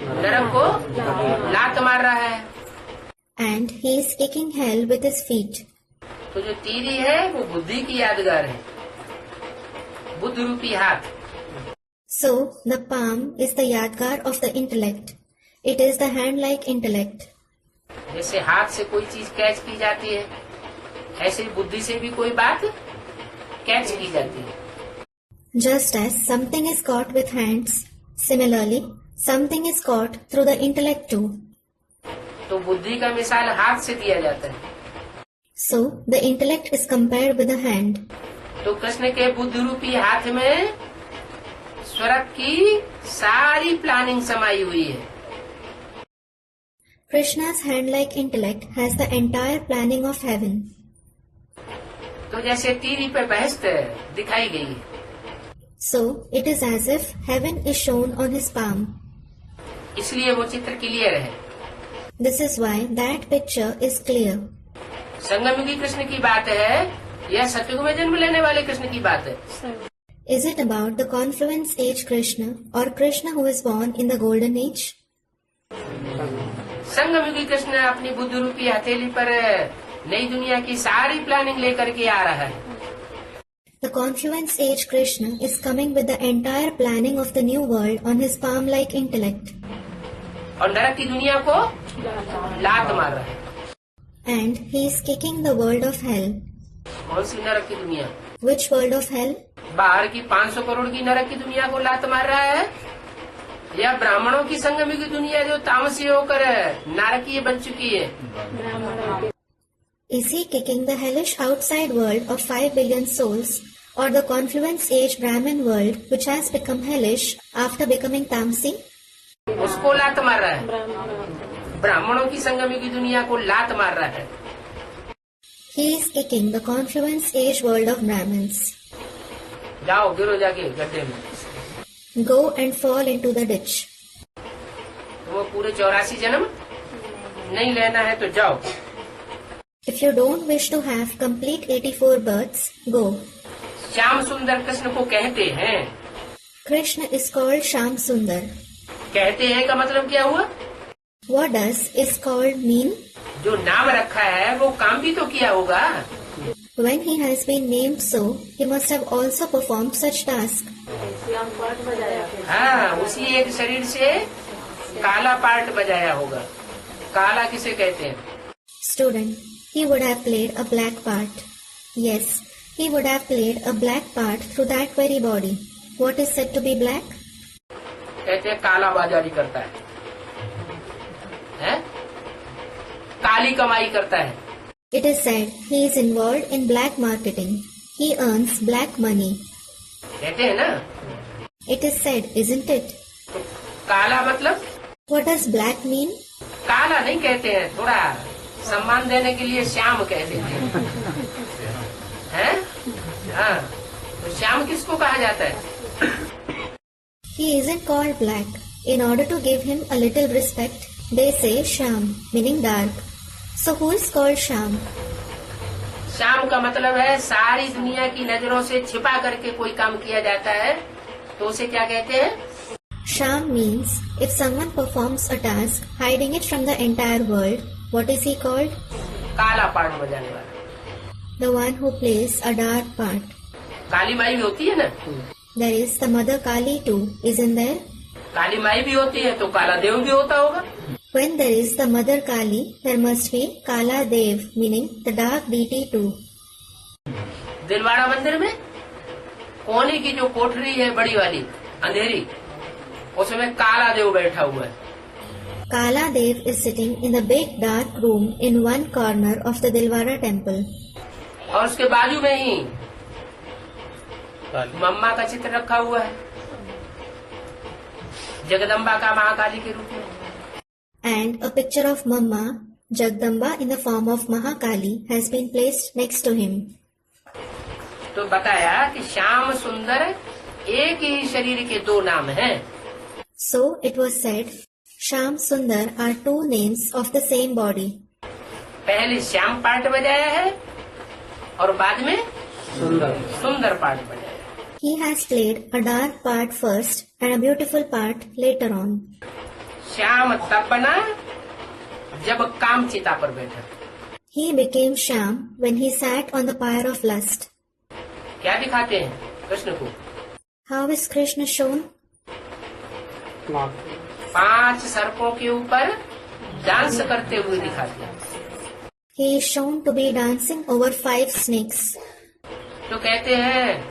नरक को लात मार रहा है। And he is kicking hell with his feet. तो जो तीरी है वो बुद्धि की यादगार है, बुद्ध रूपी हाथ। So the palm is the yadgar of the intellect. It is the hand-like intellect. जैसे हाथ से कोई चीज कैच की जाती है, ऐसे ही बुद्धि से भी कोई बात कैच की जाती है। Just as something is caught with hands, similarly, something is caught through the intellect too. तो बुद्धि का मिसाल हाथ से दिया जाता है। So the intellect is compared with the hand. तो कृष्ण के बुद्ध रूपी हाथ में स्वर्ग की सारी प्लानिंग समाई हुई है। Krishna's hand-like intellect has the entire planning of heaven. तो जैसे तीरी पे बहस्त दिखाई गई है, So it is as if heaven is shown on his palm. इसलिए वो चित्र क्लियर है। This is why that picture is clear. संगमयुगी Krishna की बात है या सतयुग में जन्म लेने वाले कृष्ण की बात है? Is it about the confluence age Krishna or Krishna who is born in the golden age? संगमयुगी Krishna अपनी बुद्ध रूपी हथेली पर नई दुनिया की सारी प्लानिंग लेकर के आ रहा है। The confluence age Krishna is coming with the entire planning of the new world on his palm-like intellect. और नरक की दुनिया को लात मार रहा है। And he is kicking the world of hell. कौन सी नरक की दुनिया? Which world of hell? बाहर की 500 करोड़ की नरक की दुनिया को लात मार रहा है या ब्राह्मणों की संगमयुगी दुनिया जो तामसी होकर नारकीय बन चुकी है? Is he kicking the hellish outside world of 5 billion souls or the confluence age Brahmin world which has become hellish after becoming Tamsi? उसको लात मार रहा है। ब्राह्मणों की संगमयुगी दुनिया को लात मार रहा है। He is kicking the confluence age world of Brahmins. जाओ गिरो जाके गड्ढे में। Go and fall into the ditch. वो पूरे 84 जन्म नहीं लेना है तो जाओ। If you don't wish to have complete 84 births, go. Shyam सुंदर कृष्ण को कहते हैं। Krishna is called Sham Sundar. कहते हैं का मतलब क्या हुआ? What does is called mean? जो नाम रखा है वो काम भी तो किया होगा। When he has been named so, he must have also performed such task. हाँ, उसी एक शरीर से काला पार्ट बजाया होगा। काला किसे कहते हैं? Student, he would have played a black part. Yes, he would have played a black part through that very body. What is said to be black? कहते हैं काला बाजारी करता है, हैं? काली कमाई करता है। It is said he is involved in black marketing. He earns black money. कहते हैं ना? It is said, isn't it? तो काला मतलब? What does black mean? काला नहीं कहते हैं, थोड़ा सम्मान देने के लिए श्याम कह देते हैं, हैं? हाँ, तो श्याम किसको कहा जाता है? He isn't called black. In order to give him a little respect, they say Sham, meaning dark. So who is called Sham? Shyam का मतलब है सारी दुनिया की नजरों से छिपा करके कोई काम किया जाता है तो उसे क्या कहते हैं? Sham means if someone performs a task hiding it from the entire world, what is he called? काला पार्ट बजाने वाला। The one who plays a dark part. काली माई भी होती है ना? There is the Mother Kali too, isn't there? काली माई भी होती है तो काला देव भी होता होगा। When there is the Mother Kali, there must be Kala Dev, meaning the dark deity too. Dilwara मंदिर में कोने की जो कोठरी है बड़ी वाली अंधेरी, उसमें काला देव बैठा हुआ है। Kala Dev is sitting in the big dark room in one corner of the Dilwara temple. और उसके बाजू में ही मम्मा का चित्र रखा हुआ है, जगदम्बा का महाकाली के रूप में। And a picture of Mamma, Jagdamba in the form of Mahakali has been placed next to him. तो बताया कि श्याम सुंदर एक ही शरीर के दो नाम हैं। So it was said, Sham Sundar are two names of the same body. पहले श्याम पार्ट बजाया है और बाद में सुंदर पार्ट बजाया। He has played a dark part first and a beautiful part later on. Shyam तब बना जब काम चिता पर बैठा। He became Sham when he sat on the pyre of lust. क्या दिखाते हैं कृष्ण को? How is Krishna shown? 5 सर्पों के ऊपर डांस करते हुए दिखाते हैं। He is shown to be dancing over 5 snakes. तो कहते हैं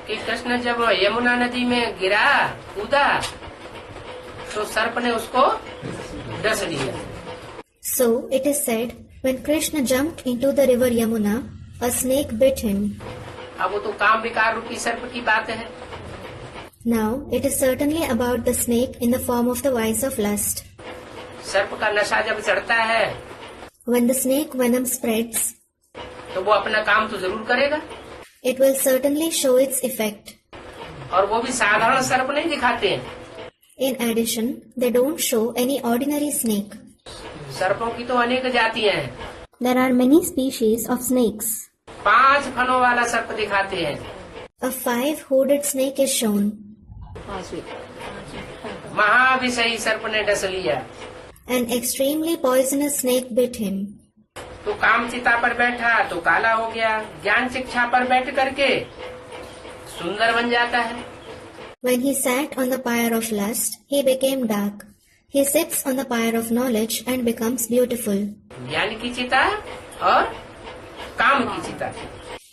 कि कृष्ण जब यमुना नदी में गिरा कूदा तो सर्प ने उसको डस लिया। So it is said, when Krishna jumped into the river Yamuna, a snake bit him. अब वो तो काम विकार रूपी सर्प की बात है। Now it is certainly about the snake in the form of the vice of lust. सर्प का नशा जब चढ़ता है When the snake venom spreads, तो वो अपना काम तो जरूर करेगा, it will certainly show its effect. और वो भी साधारण सर्प नहीं दिखाते हैं। In addition, they don't show any ordinary snake. सर्पों की तो अनेक जातियां हैं। There are many species of snakes. 5 फनों वाला सर्प दिखाते हैं। A 5-hooded snake is shown. महाविषयी सर्प ने डस लिया। An extremely poisonous snake bit him. तो काम चिता पर बैठा तो काला हो गया, ज्ञान शिक्षा पर बैठ करके सुंदर बन जाता है। When he sat on the pyre of lust, he became dark. He sits on the pyre of knowledge and becomes beautiful. ज्ञान की चिता और काम की चिता।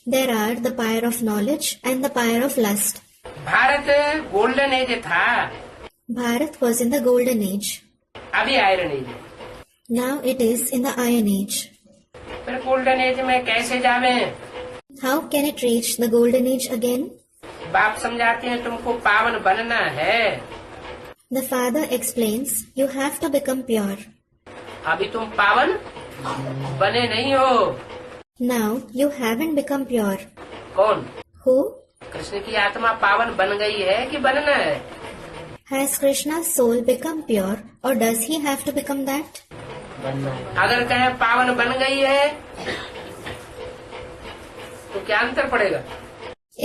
There are the pyre of knowledge and the pyre of lust. Bharat golden age था, Bharat was in the golden age. अभी iron age. Now it is in the iron age. फिर गोल्डन एज में कैसे जावे? How can it reach the golden age again? बाप समझाते हैं तुमको पावन बनना है। The father explains, you have to become pure. अभी तुम पावन बने नहीं हो। Now you haven't become pure. कौन? Who? कृष्ण की आत्मा पावन बन गई है कि बनना है? Has Krishna's soul become pure or does he have to become that? अगर कहें पावन बन गई है तो क्या अंतर पड़ेगा?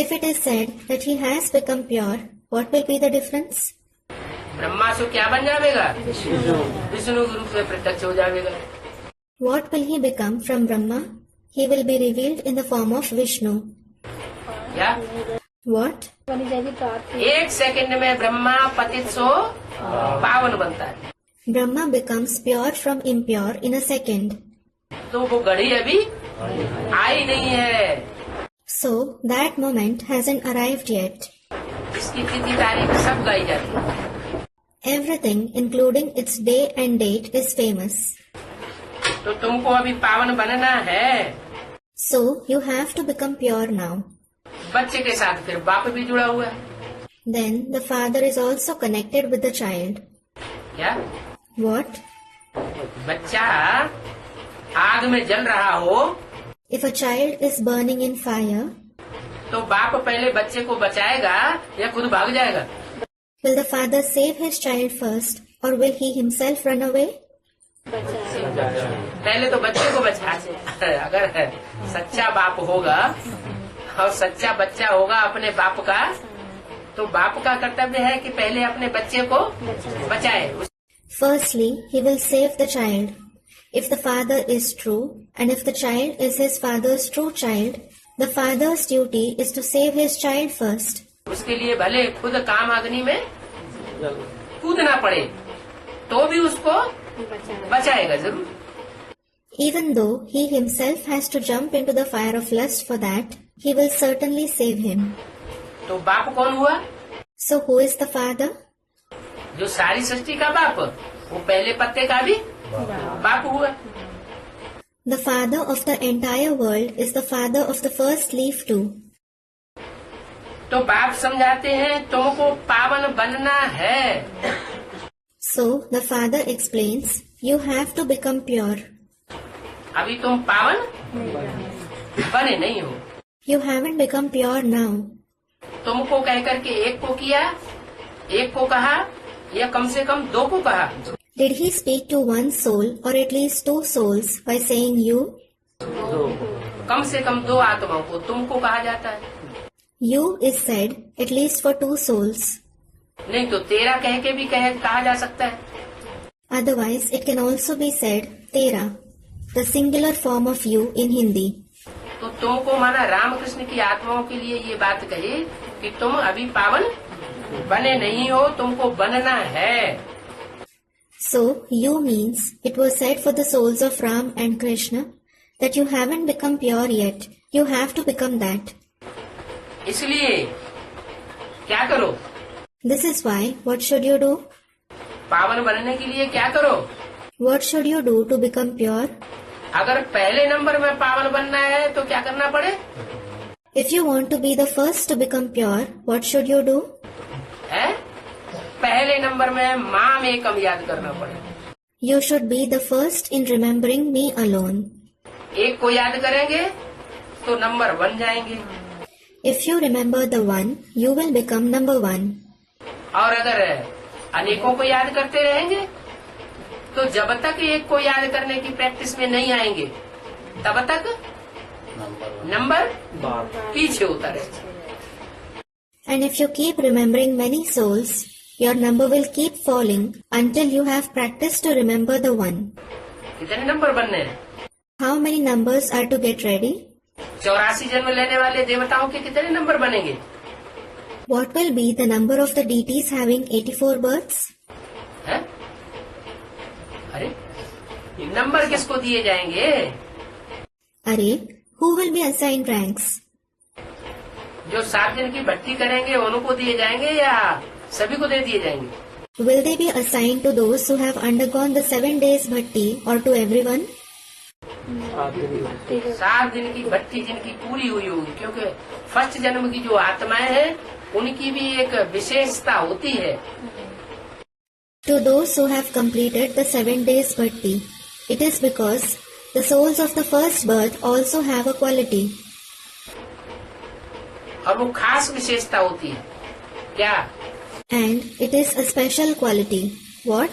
If it is said that he has become pure, what will be the difference? Brahma से क्या बन जाएगा? विष्णु के रूप में प्रत्यक्ष हो जाएगा। What will he become from Brahma? He will be revealed in the form of Vishnu. क्या? What? 1 सेकंड में ब्रह्मा पतित सो पावन बनता है। Brahma becomes pure from impure in a second. तो वो घड़ी अभी आई नहीं है। So that moment hasn't arrived yet. इसकी तिथि तारीख सब गाई जाती है। Everything, including its day and date, is famous. तो तुमको अभी पावन बनना है। So you have to become pure now. बच्चे के साथ फिर बाप भी जुड़ा हुआ है। Then the father is also connected with the child. क्या? What? बच्चा आग में जल रहा हो If a child is burning in fire, तो बाप पहले बच्चे को बचाएगा या खुद भाग जाएगा? will the father save his child first or will he himself run away? पहले तो बच्चे को बचाए। अगर सच्चा बाप होगा और सच्चा बच्चा होगा अपने बाप का, तो बाप का कर्तव्य है कि पहले अपने बच्चे को बचाए। Firstly, he will save the child. If the father is true, and if the child is his father's true child, the father's duty is to save his child first. उसके लिए भले खुद काम अग्नि में कूदना पड़े, तो भी उसको बचाएगा जरूर। Even though he himself has to jump into the fire of lust for that, he will certainly save him. तो बाप कौन हुआ? So who is the father? जो सारी सृष्टि का बाप, वो पहले पत्ते का भी बाप हुआ। The father of the entire world is the father of the first leaf too. तो बाप समझाते हैं तुमको पावन बनना है। So the father explains, you have to become pure. अभी तुम पावन बने नहीं हो। You haven't become pure now. तुमको कह करके एक को किया, एक को कहा, या कम से कम दो को कहा। Did he speak to one soul or at least two souls by saying you? कम से कम दो आत्माओं को तुमको कहा जाता है। You is said at least for two souls. नहीं तो तेरा कह के भी कहा जा सकता है। Otherwise, it can also be said tera, the singular form of you in Hindi. तो तुमको माना रामकृष्ण की आत्माओं के लिए ये बात कही कि तुम अभी पावन बने नहीं हो, तुमको बनना है। So, you means it was said for the souls of Ram and Krishna that you haven't become pure yet. You have to become that. इसलिए क्या करो? This is why, what should you do? पावन बनने के लिए क्या करो? What should you do to become pure? अगर पहले नंबर में पावन बनना है तो क्या करना पड़े? If you want to be the first to become pure, what should you do? है? पहले नंबर में माम एकम याद करना पड़े। You should be the first in remembering me alone. एक को याद करेंगे तो नंबर 1 जाएंगे। If you remember the one, you will become number 1. और अगर अनेकों को याद करते रहेंगे तो जब तक एक को याद करने की प्रैक्टिस में नहीं आएंगे तब तक नंबर पीछे होता रहेगा। And if you keep remembering many souls, your number will keep falling until you have practiced to remember the one. कितने नंबर बनने हैं? How many numbers are to get ready? 84 जन्म लेने वाले देवताओं के कितने नंबर बनेंगे? What will be the number of the deities having 84 births? है? अरे नंबर किसको दिए जाएंगे? अरे, who will be assigned ranks? जो 7 दिन की भट्टी करेंगे उनको दिए जाएंगे या सभी को दे दिए जाएंगे? Will they be assigned to those who have undergone the 7 days bhakti or to everyone? 7 दिन की भट्टी जिनकी पूरी हुई होगी, क्योंकि फर्स्ट जन्म की जो आत्माएं हैं उनकी भी एक विशेषता होती है। To those who have completed the 7 days bhakti, it is because the souls of the first birth also have a quality. और वो खास विशेषता होती है क्या? And it is a special quality. What?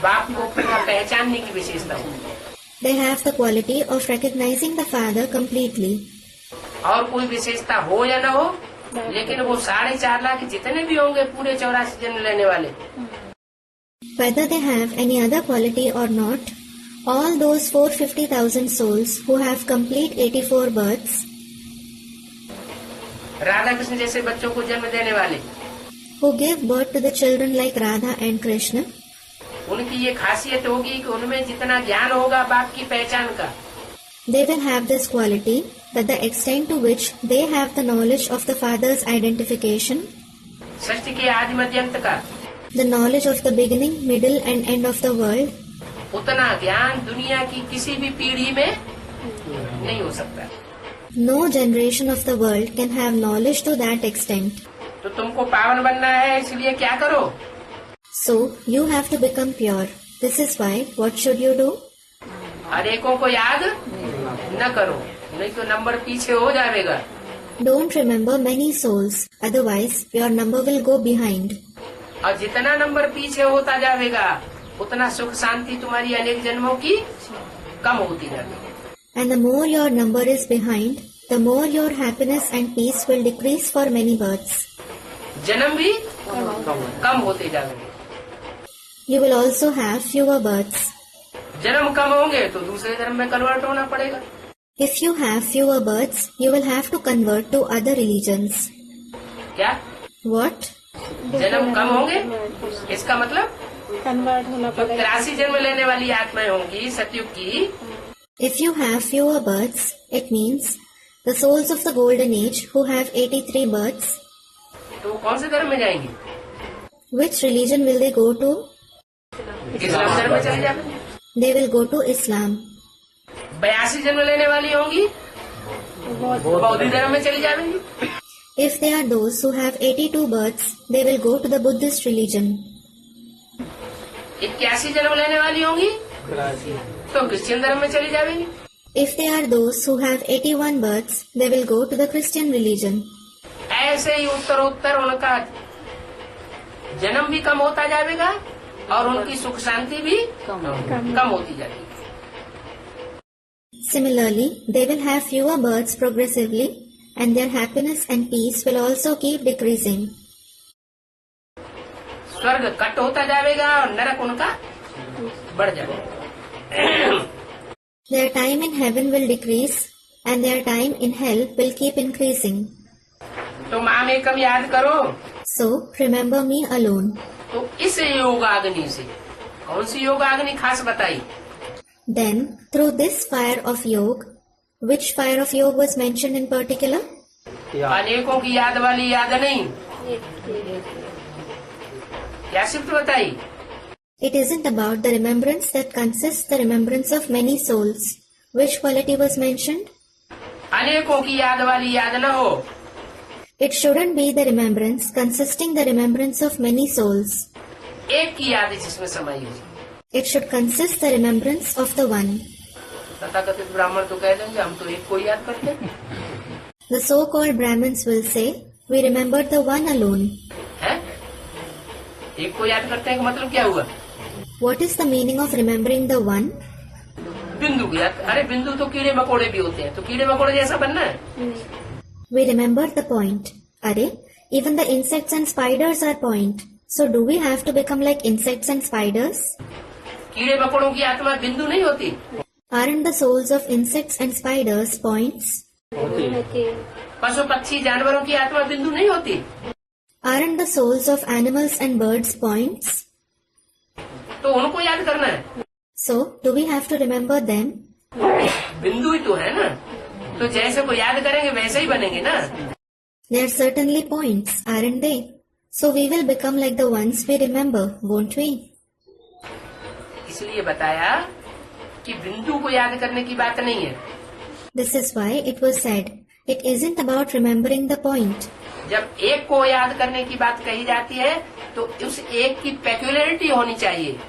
बाप को पूरा पहचानने की विशेषता होती है। They have the quality of recognizing the father completely. और कोई विशेषता हो या न हो, लेकिन वो 4.5 लाख जितने भी होंगे पूरे 84 जन्म लेने वाले, Whether they have any other quality or not, all those 450,000 souls who have complete 84 births, Radha Krishna जैसे बच्चों को जन्म देने वाले, who give birth to the children like Radha and Krishna, उनकी ये खासियत होगी कि उनमें जितना ज्ञान होगा बाप की पहचान का, they will have this quality that the extent to which they have the knowledge of the father's identification, सृष्टि के आदि मध्यंत का, the knowledge of the beginning, middle and end of the world, उतना ज्ञान दुनिया की किसी भी पीढ़ी में नहीं हो सकता। no generation of the world can have knowledge to that extent. तो तुमको पावन बनना है, इसलिए क्या करो? So, you have to become pure. This is why, what should you do? अनेकों को याद न करो, नहीं तो नंबर पीछे हो जाएगा। Don't remember many souls, otherwise your number will go behind. और जितना नंबर पीछे होता जाएगा उतना सुख शांति तुम्हारी अनेक जन्मों की कम होती जाती है। And the more your number is behind, the more your happiness and peace will decrease for many births. जन्म भी कम होते जाएंगे। You will also have fewer births. जन्म कम होंगे तो दूसरे धर्म में कन्वर्ट होना पड़ेगा। If you have fewer births, you will have to convert to other religions. क्या? What? जन्म कम होंगे, इसका मतलब कन्वर्ट होना जो पड़ेगा। 83 जन्म लेने वाली आत्माएं होंगी सतयुग की, If you have fewer births, it means the souls of the golden age who have 83 births, तो वो कौन से धर्म में जाएंगी? which religion will they go to? इस्लाम धर्म में चले जाएंगे। They will go to Islam. 82 जन्म लेने वाली होंगी, बौद्ध धर्म में चली जाएंगी। If they are those who have 82 births, they will go to the Buddhist religion. 81 जन्म लेने वाली होंगी तो क्रिश्चियन धर्म में चली जाएंगी। If they are those who have 81 births, they will go to the Christian religion. ऐसे ही उत्तरोत्तर उनका जन्म भी कम होता जाएगा और उनकी सुख शांति भी कम होती जाएगी। Similarly, they will have fewer births progressively, and their happiness and peace will also keep decreasing. स्वर्ग कट होता जाएगा और नरक उनका बढ़ जाएगा। Their time in heaven will decrease, and their time in hell will keep increasing. तो माम एकम याद करो। So, remember me alone. तो इस योगाग्नि से कौन सी योगाग्नि खास बताई? Then, through this fire of yoga, which fire of yoga was mentioned in particular? अनेकों की याद वाली याद नहीं, क्या सिर्फ बताई? It isn't about the remembrance that consists the remembrance of many souls. Which quality was mentioned? अनेकों की याद वाली याद न हो, It shouldn't be the remembrance consisting the remembrance of many souls. एक की याद जिसमें समाई हो। It should consist the remembrance of the one. तथाकथित ब्राह्मण तो कह देंगे हम तो एक को याद करते हैं। The so-called Brahmins will say, we remember the one alone. हैं? एक को याद करते हैं का मतलब क्या हुआ? What is the meaning of remembering the one? बिंदु को याद। अरे बिंदु तो कीड़े मकोड़े भी होते हैं, तो कीड़े मकोड़े जैसा बनना है। We remember the point. Are, even the insects and spiders are point. So do we have to become like insects and spiders? कीड़े मकोड़ों की आत्मा बिंदु नहीं होती। Aren't the souls of insects and spiders points? पशु पक्षी जानवरों की आत्मा बिंदु नहीं होती। Aren't the souls of animals and birds points? तो उनको याद करना है। So, do we have to remember them? बिंदु ही तो है ना, तो जैसे को याद करेंगे वैसे ही बनेंगे ना। They are certainly points, aren't they? So we will become like the ones we remember, won't we? इसलिए बताया कि बिंदु को याद करने की बात नहीं है। This is why it was said, it isn't about remembering the point. जब एक को याद करने की बात कही जाती है तो उस एक की पेक्युलरिटी होनी चाहिए।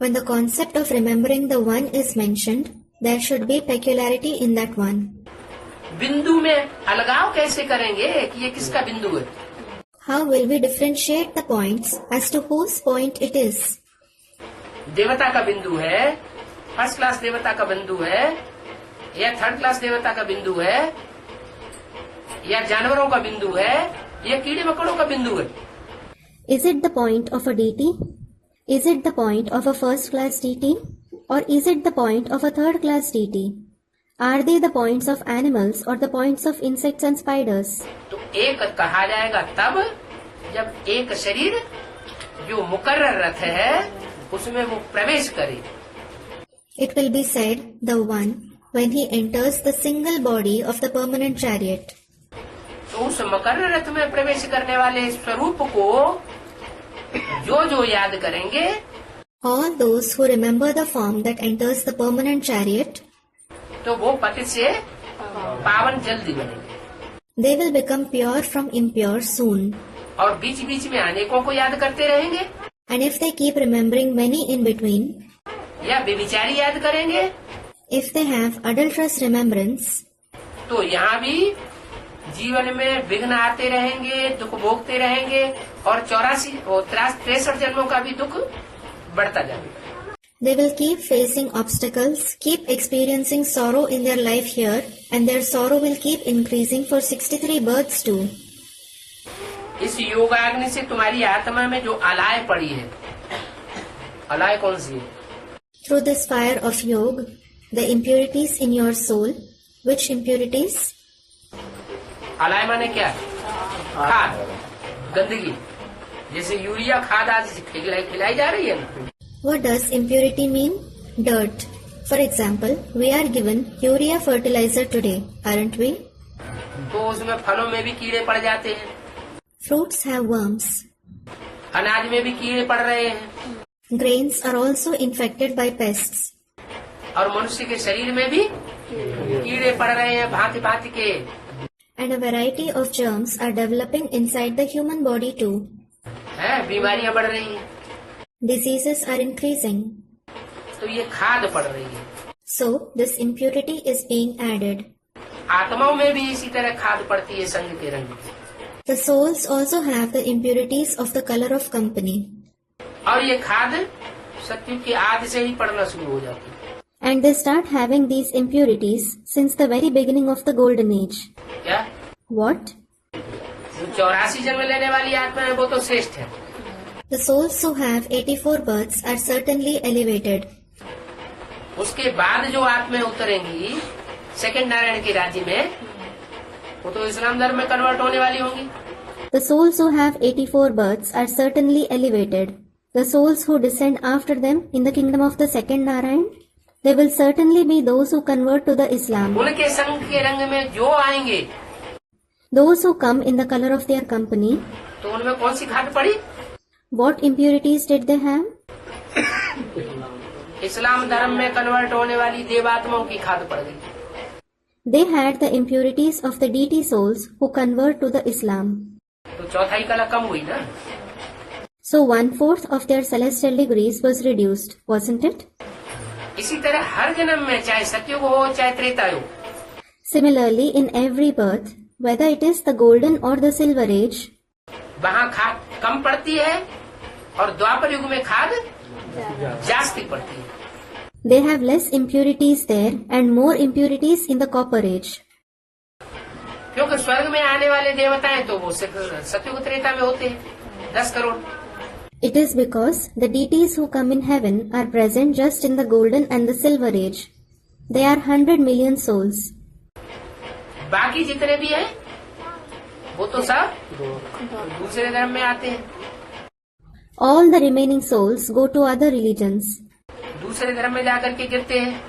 When the concept of remembering the one is mentioned, there should be peculiarity in that one. बिंदु में अलगाव कैसे करेंगे कि ये किसका बिंदु है? How will we differentiate the points as to whose point it is? देवता का बिंदु है, फर्स्ट क्लास देवता का बिंदु है, या थर्ड क्लास देवता का बिंदु है, या जानवरों का बिंदु है, या कीड़े मकोड़ों का बिंदु है? Is it the point of a deity? Is it the point of a first class deity? Or is it the point of a third class deity? Are they the points of animals or the points of insects and spiders? तो एक कहा जाएगा तब जब एक शरीर जो मुकर्रर रथ है उसमें वो प्रवेश करे। It will be said, the one, when he enters the single body of the permanent chariot. तो उस मुकर्रर रथ में प्रवेश करने वाले स्वरूप को जो याद करेंगे, All those who remember the form that enters the permanent chariot, तो वो पतित से पावन जल्दी बनेंगे। they will become pure from impure soon. और बीच बीच में अनेकों को याद करते रहेंगे, And if they keep remembering many in between, या बेविचारी याद करेंगे, if they have adulterous remembrance, तो यहाँ भी जीवन में विघ्न आते रहेंगे, दुख भोगते रहेंगे और 63 जन्मों का भी दुख बढ़ता जाएगा। They will keep facing obstacles, keep experiencing sorrow in their life here, and their sorrow will keep increasing for 63 births too. इस योगाग्नि से तुम्हारी आत्मा में जो अलाय पड़ी है, अलाय कौन सी है? Through this fire of yoga, the impurities in your soul, which impurities? अलाय माने क्या? खाद, गंदगी, जैसे यूरिया खाद आज खिलाई जा रही है ना। What does impurity mean? Dirt. For example, we are given urea fertilizer today, aren't we? तो उसमें फलों में भी कीड़े पड़ जाते हैं, Fruits have worms. अनाज में भी कीड़े पड़ रहे हैं, Grains are also infected by pests. और मनुष्य के शरीर में भी कीड़े पड़ रहे हैं भांति भांति के। And a variety of germs are developing inside the human body too. है, बीमारियां बढ़ रही हैं, Diseases are increasing. तो ये खाद पड़ रही है। So, this impurity is being added. आत्माओं में भी इसी तरह खाद पड़ती है संग के रंग की। The souls also have the impurities of the color of company. और ये खाद सत्युग के आदि से ही पड़ना शुरू हो जाती है। And they start having these impurities since the very beginning of the golden age. क्या? What? जो 84 जन्म लेने वाली आत्मा है वो तो श्रेष्ठ है। The souls who have 84 births are certainly elevated. उसके बाद जो आत्माएं उतरेंगी सेकंड नारायण के राज्य में, वो तो इस्लाम धर्म में कन्वर्ट होने वाली होंगी। The souls who have 84 births are certainly elevated. The souls who descend after them in the kingdom of the second Narayan, they will certainly be those who convert to the Islam. उनके संग के रंग में जो आएंगे, Those who come in the color of their company, तो उनमें कौन सी खाद पड़ी? what impurities did they have? इस्लाम धर्म में कन्वर्ट होने वाली देवात्माओं की खाद पड़ गई। They had the impurities of the deity souls who convert to the Islam. तो चौथाई कला कम हुई ना। So 1/4 of their celestial degrees was reduced, wasn't it? इसी तरह हर जन्म में चाहे सतयुग हो चाहे त्रेता हो, Similarly, in every birth, whether it is the golden or the silver age, वहाँ खाद कम पड़ती है और द्वापर युग में खाद जास्ती पड़ती है। they have less impurities there and more impurities in the copper age. क्योंकि स्वर्ग में आने वाले देवता हैं तो वो सतयुग त्रेता में होते हैं 10 crore. It is because the deities who come in heaven are present just in the golden and the silver age. They are 100 million souls. बाकी जितने भी हैं वो तो सब दूसरे धर्म में आते हैं। All the remaining souls go to other religions. दूसरे धर्म में जाकर के गिरते हैं।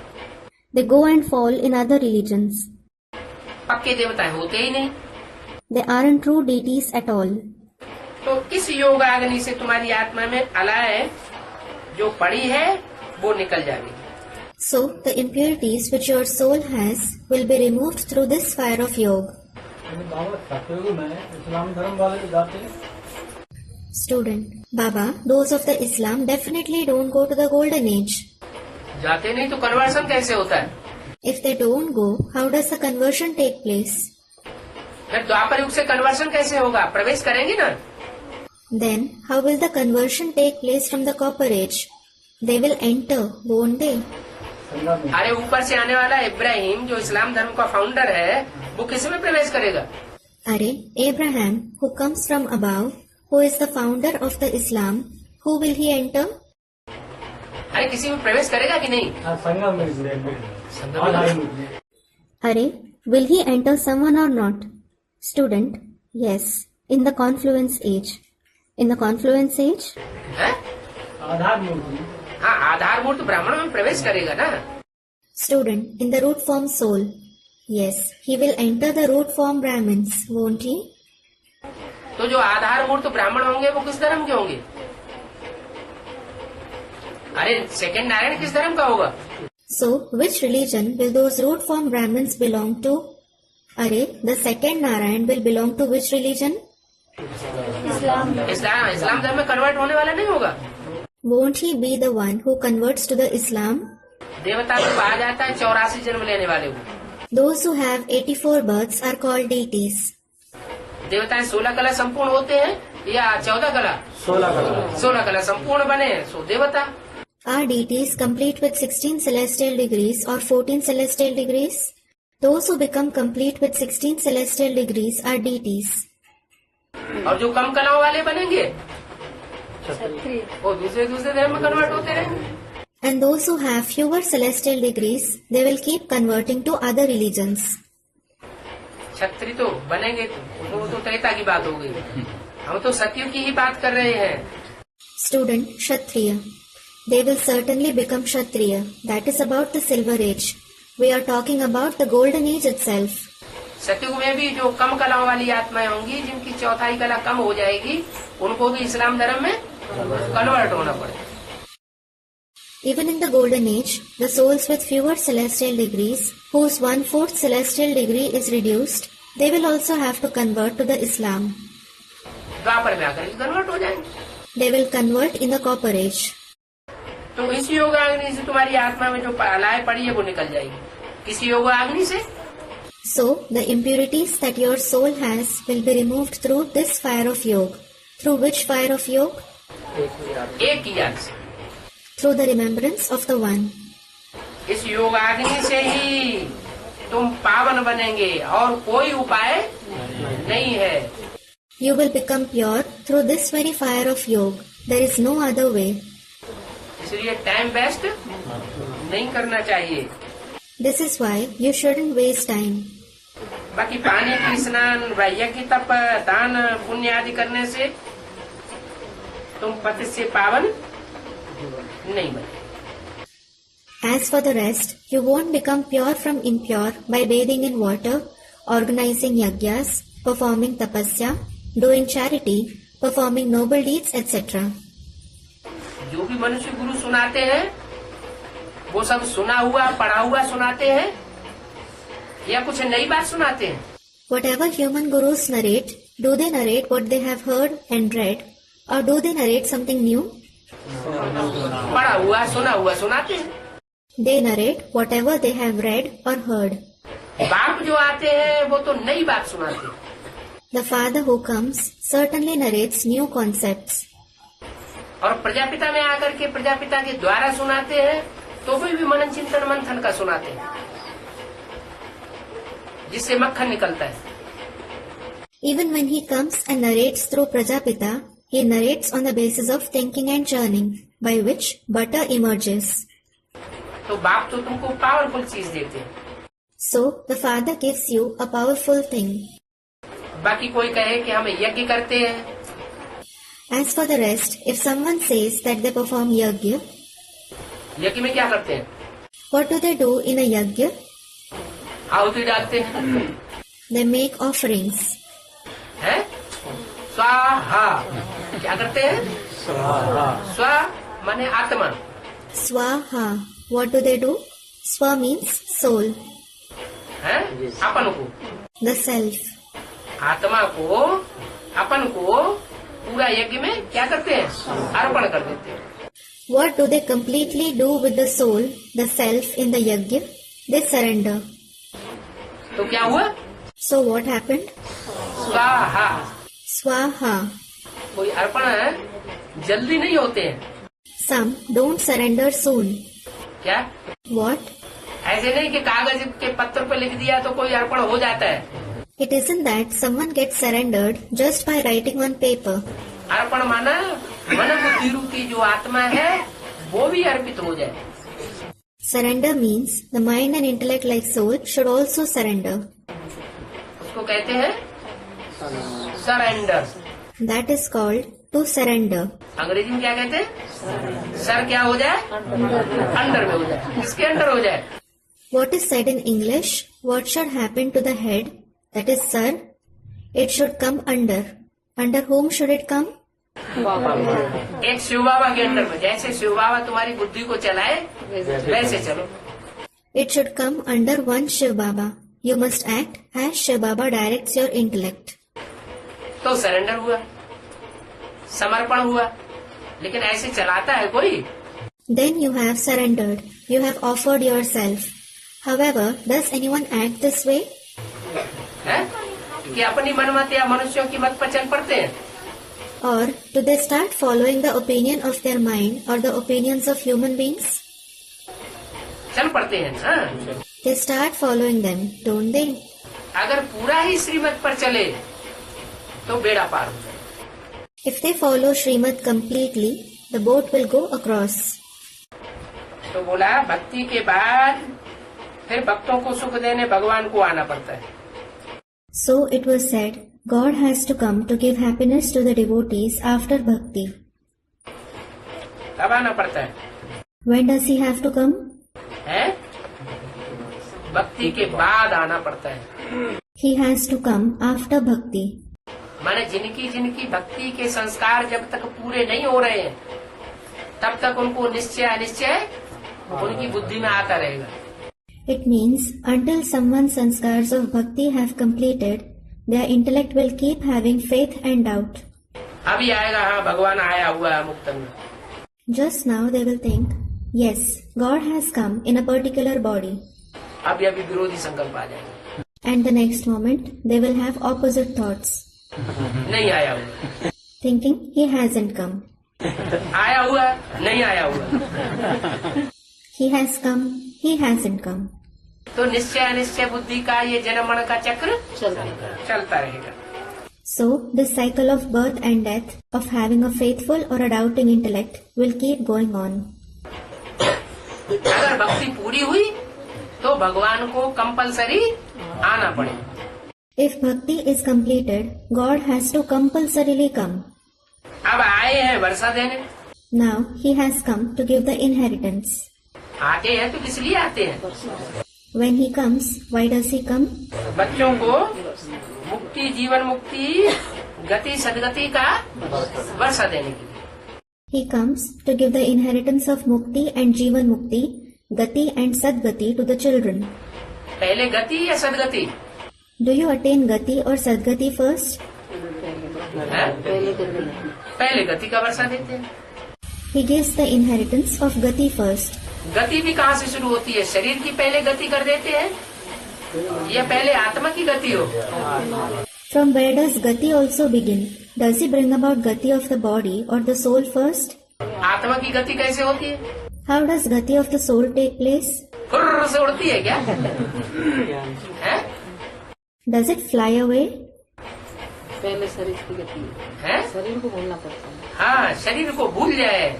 They go and fall in other religions. पक्के देवता होते ही नहीं। They aren't true deities at all. तो इस योगाग्नि से तुम्हारी आत्मा में अलाय जो पड़ी है वो निकल जाएगी। So, the impurities which your soul has will be removed through this fire of yoga. Student, Baba, those of the Islam definitely don't go to the golden age. जाते नहीं तो कन्वर्सन कैसे होता है? If they don't go, how does the conversion take place? फिर द्वापर युग से conversion कैसे होगा? प्रवेश करेंगे ना। Then, how will the conversion take place from the copper age? They will enter, won't they? अरे ऊपर से आने वाला इब्राहिम जो इस्लाम धर्म का फाउंडर है वो किस में प्रवेश करेगा? अरे Abraham, who comes from above, who is the founder of the Islam, who will he enter? अरे किसी में प्रवेश करेगा कि नहीं? अरे, will he enter someone or not? Student, yes, in the confluence age. In the confluence age? है? हाँ, आधार मूर्त ब्राह्मण में प्रवेश करेगा ना। Student, in the root form soul. Yes, he will enter the root form Brahmins, won't he? तो जो आधार मूर्त ब्राह्मण होंगे वो किस धर्म के होंगे? अरे सेकंड नारायण किस धर्म का होगा? So, which religion will those root form Brahmins belong to? अरे, the second Narayan will belong to which religion? इस्लाम धर्म में कन्वर्ट होने वाला नहीं होगा। Won't he be the one who converts to the Islam? देवता को कहा जाता है 84 जन्म लेने वाले को। Those who have 84 births are called deities. देवताएं 16 कला संपूर्ण होते हैं या 14 कला? 16 कला संपूर्ण बने सो देवता। Are deities complete with 16 celestial degrees or 14 celestial degrees? Those who become complete with 16 celestial degrees are deities. और जो कम कलाओं वाले बनेंगे वो दूसरे धर्म में कन्वर्ट होते रहेंगे। And those who have fewer celestial degrees, they will keep converting to other religions. क्षत्रिय तो बनेंगे वो तो त्रेता की बात हो गई, हम तो सतयुग की ही बात कर रहे हैं। Student, Kshatriya. They will certainly become Kshatriya. That is about the silver age. We are talking about the golden age itself. सतयुग में भी जो कम कलाओं वाली आत्माएं होंगी, जिनकी चौथाई कला कम हो जाएगी, उनको भी इस्लाम धर्म में कन्वर्ट होना पड़ेगा। Even in the golden age, the souls with fewer celestial degrees, whose 1/4 celestial degree is reduced, they will also have to convert to the Islam. द्वापर में आकर कन्वर्ट हो जाएंगे। They will convert in the copper age. तो इस योगाग्नि से तुम्हारी आत्मा में जो अलाय पड़ी है वो निकल जाएगी। किसी योगाग्नि से? So, the impurities that your soul has will be removed through this fire of yoga. Through which fire of yoga? एक की याद से। Through the remembrance of the One. इस योगाग्नि से ही तुम पावन बनेंगे और कोई उपाय नहीं है। You will become pure through this very fire of yoga. There is no other way. इसलिए टाइम वेस्ट नहीं करना चाहिए। This is why you shouldn't waste time. बाकी पानी की स्नान, यज्ञ, तप, दान, पुण्य आदि करने से तुम पति से पावन नहीं बने। As for the rest, you won't become pure from impure by bathing in water, organizing yajnas, performing tapasya, doing charity, performing noble deeds, etc. जो भी मनुष्य गुरु सुनाते हैं वो सब सुना हुआ पढ़ा हुआ सुनाते हैं या कुछ नई बात सुनाते हैं? Whatever human gurus narrate, do they narrate what they have heard and read, or do they narrate something new? पढ़ा हुआ सुना हुआ सुनाते हैं। They narrate whatever they have read or heard. बाप जो आते हैं वो तो नई बात सुनाते हैं। The Father who comes certainly narrates new concepts. और प्रजापिता में आकर के प्रजापिता के द्वारा सुनाते हैं तो भी मनन चिंतन मंथन का सुनाते हैं जिससे मक्खन निकलता है। Even when he comes and narrates through Prajapita, he narrates on the basis of thinking and churning, by which butter emerges. तो बाप तो तुमको पावरफुल चीज देते हैं। So the Father gives you a powerful thing. बाकी कोई कहे कि हम यज्ञ करते हैं। As for the rest, if someone says that they perform yajna, यज्ञ में क्या करते हैं? what do they do in a yajna? आहुति डालते हैं। They make offerings. है? स्वाहा क्या करते हैं? स्वा माने आत्मा। Swaha. What do they do? Swa means soul. है? अपन को। The self. आत्मा को, अपन को पूरा यज्ञ में क्या करते हैं? अर्पण कर देते हैं। What do they completely do with the soul, the self in the yajna? They surrender. तो क्या हुआ? So what happened? स्वाहा। Swaha. कोई अर्पण जल्दी नहीं होते हैं। Some don't surrender soon. क्या? What? ऐसे नहीं कि कागज के पत्थर पर लिख दिया तो कोई अर्पण हो जाता है। It isn't that someone gets surrendered just by writing on paper. अर्पण माना मन बुद्धि रूपी जो आत्मा है वो भी अर्पित हो जाए। Surrender means the mind and intellect like soul should also surrender. उसको कहते हैं surrender. That is called to surrender. अंग्रेजी में क्या कहते हैं? सर क्या हो जाए? अंडर में हो जाए। किसके अंडर हो जाए? What is said in English? What should happen to the head? That is sir. It should come under. Under whom should it come? एक शिव बाबा के अंडर में। जैसे शिव बाबा तुम्हारी बुद्धि को चलाए वैसे चलो। It should come under one Shiv Baba. You must act as Shiv Baba directs your intellect. तो सरेंडर हुआ, समर्पण हुआ। लेकिन ऐसे चलाता है कोई? Then you have surrendered. You have offered yourself. However, does anyone act this way? है? कि अपनी मनमत या मनुष्यों की मत पर चल पड़ते हैं, Or do they start following the opinion of their mind or the opinions of human beings? चल पड़ते हैं ना। They start following them, don't they? अगर पूरा ही श्रीमत पर चले तो बेड़ा पार हो जाए। If they follow Srimad completely, the boat will go across. तो बोला भक्ति के बाद फिर भक्तों को सुख देने भगवान को आना पड़ता है। So it was said, God has to come to give happiness to the devotees after bhakti. कब आना पड़ता है? When does he have to come? है? भक्ति के बाद आना पड़ता है। He has to come after bhakti. माने जिनकी जिनकी भक्ति के संस्कार जब तक पूरे नहीं हो रहे हैं तब तक उनको निश्चय अनिश्चय उनकी बुद्धि में आता रहेगा। It means until someone's sanskars of bhakti have completed, their intellect will keep having faith and doubt. अभी आएगा, हाँ भगवान आया हुआ है मुक्तन में। Just now they will think, yes, God has come in a particular body. अभी अभी विरोधी संकल्प आ जाएगा। And the next moment they will have opposite thoughts. नहीं आया हुआ, Thinking he hasn't come. आया हुआ नहीं आया हुआ। He has come, he hasn't come. तो निश्चय अनिश्चय बुद्धि का ये जन्म मरण का चक्र चलता रहेगा। So this cycle of birth and death, of having a faithful or a doubting intellect, will keep going on. अगर भक्ति पूरी हुई तो भगवान को कंपलसरी आना पड़े। If bhakti is completed, God has to compulsorily come. अब आए हैं वर्षा देने। Now he has come to give the inheritance. आते हैं तो किस लिए आते हैं? When he comes, why does he come? बच्चों को मुक्ति, जीवन मुक्ति, गति सदगति का वर्षा देने के लिए। He comes to give the inheritance of mukti and jivan mukti, gati and sadgati to the children. पहले गति या सदगति? Do you attain gati or sadgati first? पहले गति का वर्षा देते हैं। He gives the inheritance of gati first. गति भी कहाँ से शुरू होती है? शरीर की पहले गति कर देते हैं या पहले आत्मा की गति हो? From where does gati also begin? Does he bring about gati of the body or the soul first? आत्मा की गति कैसे होती है? How does gati of the soul take place? फुर्र से उड़ती है क्या? है? Does it fly away? पहले शरीर की गति है? शरीर को भूलना पड़ता है। हाँ, शरीर को भूल जाए।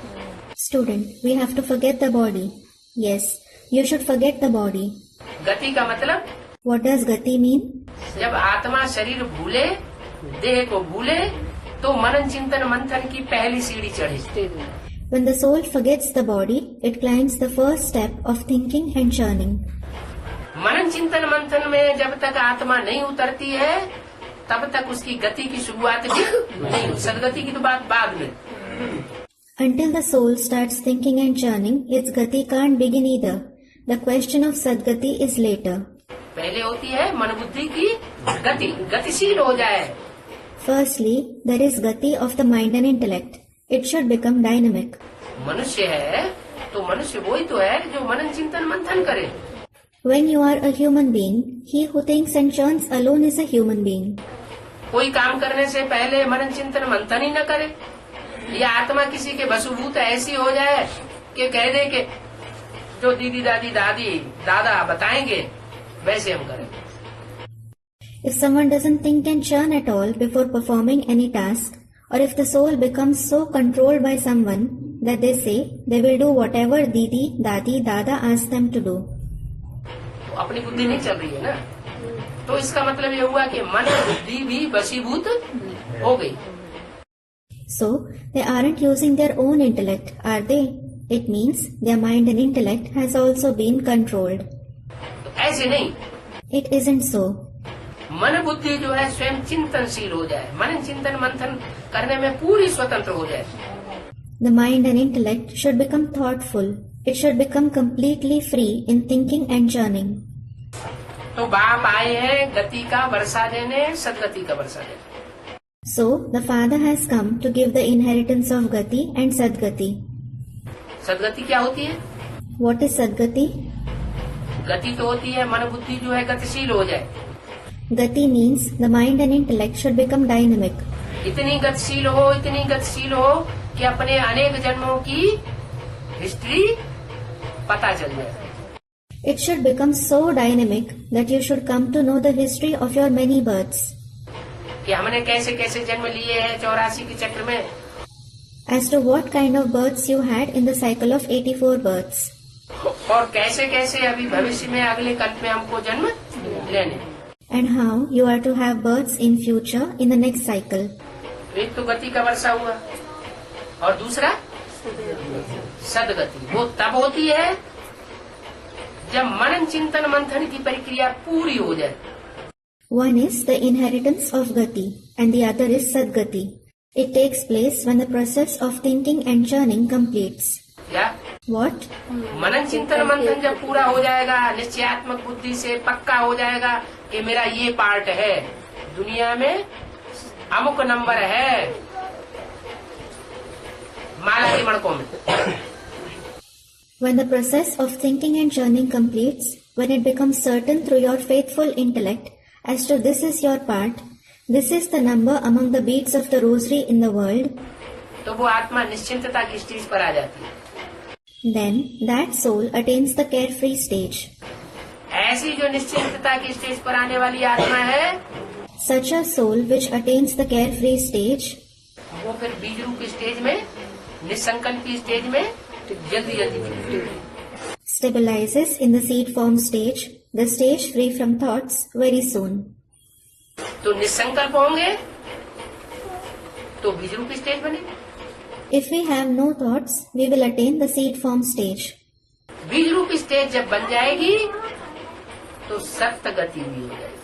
Student, we have to forget the body. Yes, you should forget the body. गति का मतलब? What does gati mean? जब आत्मा शरीर भूले, देह को भूले, तो मनन चिंतन मंथन की पहली सीढ़ी चढ़े। When the soul forgets the body, it climbs the first step of thinking and churning. मनन चिंतन मंथन में जब तक आत्मा नहीं उतरती है तब तक उसकी गति की शुरुआत भी नहीं। सदगति की तो बात बाद में। Until the soul starts thinking and churning, its gati can't begin either. The question of sadgati is later. पहले होती है मन बुद्धि की गति, गतिशील हो जाए। Firstly, there is gati of the mind and intellect. It should become dynamic. मनुष्य है तो मनुष्य वही तो है जो मनन चिंतन मंथन करे। When you are a human being, he who thinks and churns alone is a human being. कोई काम करने से पहले मनन चिंतन मंथन ही न करे। ये आत्मा किसी के वशुभूत ऐसी हो जाए कि कह दे कि जो दीदी दादी दादी दादा बताएंगे वैसे हम करें। If someone doesn't think and churn at all before performing any task, or if the soul becomes so controlled by someone that they say they will do whatever didi, dadi, dada ask them to do, तो अपनी बुद्धि नहीं चल रही है ना, तो इसका मतलब ये हुआ कि मन बुद्धि भी वशीभूत हो गई। so they aren't using their own intellect, are they? It means their mind and intellect has also been controlled. तो ऐसे नहीं, It isn't so. मन बुद्धि जो है स्वयं चिंतनशील हो जाए, मन चिंतन मंथन करने में पूरी स्वतंत्र हो जाए। The mind and intellect should become thoughtful. It should become completely free in thinking and churning. तो बाप आए हैं गति का वर्षा देने, सदगति का वर्षा देने। So the Father has come to give the inheritance of Gati and Sadgati. सदगति क्या होती है? What is Sadgati? गति तो होती है मन बुद्धि जो है गतिशील हो जाए। Gati means the mind and intellect should become dynamic. इतनी गतिशील हो कि अपने अनेक जन्मों की हिस्ट्री पता चल जाए. It should become so dynamic that you should come to know the history of your many births. कि हमने कैसे कैसे जन्म लिए हैं 84 के चक्र में. As to what kind of births you had in the cycle of 84 births. और कैसे कैसे अभी भविष्य में अगले कल्प में हमको जन्म लेने. And how you are to have births in future in the next cycle. एक तो गति का वर्षा हुआ और दूसरा सदगति. वो तब होती है जब मनन चिंतन मंथन की प्रक्रिया पूरी हो जाए. One is the inheritance of Gati and the other is Sadgati. It takes place when the process of thinking and churning completes. क्या? What? मनन चिंतन मंथन जब पूरा हो जाएगा, निश्चयात्मक बुद्धि से पक्का हो जाएगा कि मेरा ये पार्ट है, दुनिया में अमुक नंबर है माला के मणकों में. When the process of thinking and churning completes, when it becomes certain through your faithful intellect as to this is your part, this is the number among the beads of the rosary in the world, तो वो आत्मा निश्चिंतता की stage पर आ जाती है. then that soul attains the carefree stage. ऐसी जो निश्चिंतता की स्टेज पर आने वाली आत्मा है, Such a soul which attains the carefree stage, वो फिर बीज रूप स्टेज में, निसंकल्प की स्टेज में जल्दी जल्दी stabilizes in the seed form stage, the stage free from thoughts, very soon. तो निसंकल्प होंगे तो बीज रूप स्टेज बनेगी. If we have no thoughts, we will attain the seed form stage. बीज रूप स्टेज जब बन जाएगी तो सत्य गति भी हो जाएगी.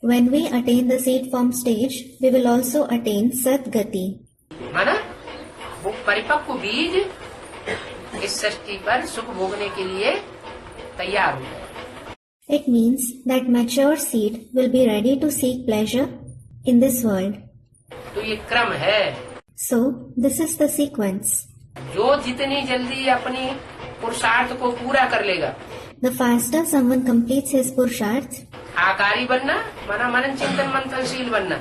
When we attain the seed form stage, we will also attain Sadgati. माना वो परिपक्व बीज इस सृष्टि पर सुख भोगने के लिए तैयार हो जाए. It means that mature seed will be ready to seek pleasure in this world. तो ये क्रम है. So, this is the sequence. जो जितनी जल्दी अपनी पुरुषार्थ को पूरा कर लेगा, The faster someone completes his purusharth, आकारी बनना माना मनन चिंतन मंथनशील बनना,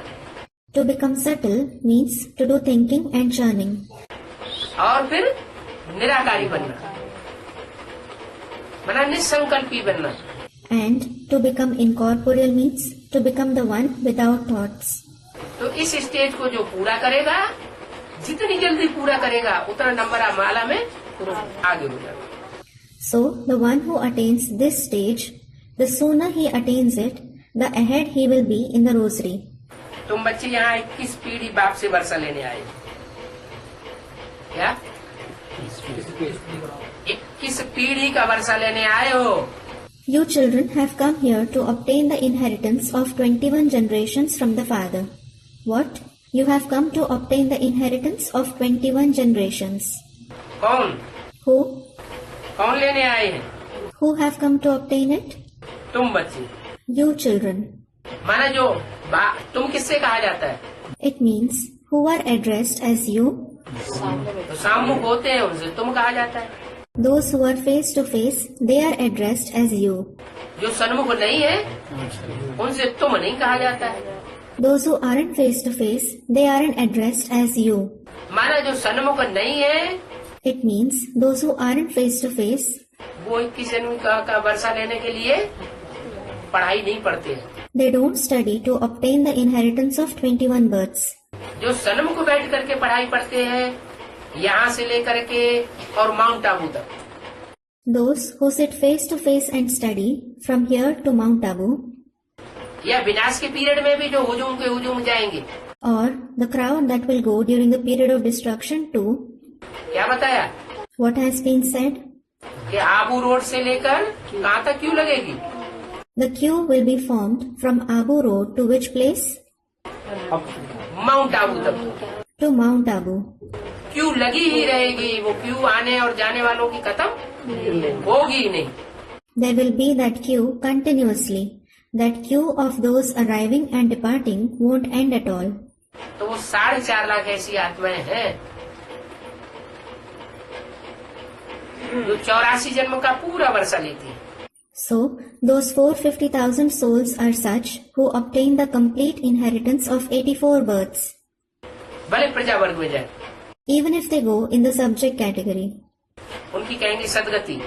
to become subtle means to do thinking and churning. और फिर निराकारी बनना माना निसंकल्पी बनना. And to become incorporeal means to become the one without thoughts. तो इस स्टेज को जो पूरा करेगा, जितनी जल्दी पूरा करेगा उतना नंबर माला में आगे हो जाएगा. So, the one who attains this stage, the sooner he attains it, the ahead he will be in the rosary. तुम बच्चे यहाँ 21 पीढ़ी बाप से वर्षा लेने आए. क्या 21 पीढ़ी का वर्षा लेने आए हो. You children have come here to obtain the inheritance of 21 generations from the Father. What? You have come to obtain the inheritance of 21 generations. कौन Who? कौन लेने आए हैं? Who have come to obtain it? तुम बच्चे. You children. माना जो तुम किससे कहा जाता है? It means who are addressed as you. तो सामूहिक होते हैं उनसे तुम कहा जाता है. Those who are face to face, they are addressed as you. जो सन्मुख नहीं है उनसे तुम नहीं कहा जाता है. Those who aren't face to face, they aren't addressed as you. माना जो सन्मुख नहीं है It means those who aren't face to face, वो 21 जन्म का वर्षा लेने के लिए पढ़ाई नहीं पढ़ते हैं. they don't study to obtain the inheritance of 21 births. जो सन्मुख बैठ करके पढ़ाई पढ़ते हैं यहाँ से लेकर के और माउंट आबू तक. Those who sit face to face and study from here to Mount Abu, या विनाश के पीरियड में भी जो हुजूम के हुजूम जाएंगे. or the crowd that will go during the period of destruction too. क्या बताया What has been said? कि आबू रोड से लेकर कहाँ तक क्यों लगेगी? The queue will be formed from Abu Road to which place? Mount Abu तक To Mount Abu. क्यों लगी ही रहेगी. वो क्यों आने और जाने वालों की खत्म होगी ही नहीं. There will be that queue continuously. That queue of those arriving and departing won't end at all. तो वो 4.5 लाख ऐसी आत्माएं हैं जो 84 जन्म का पूरा वर्षा लेती है. So, those 450,000 souls are such who obtain the complete inheritance of 84 births, भले प्रजा वर्ग में जाए, even if they go in the subject category. उनकी कहेंगे सदगति,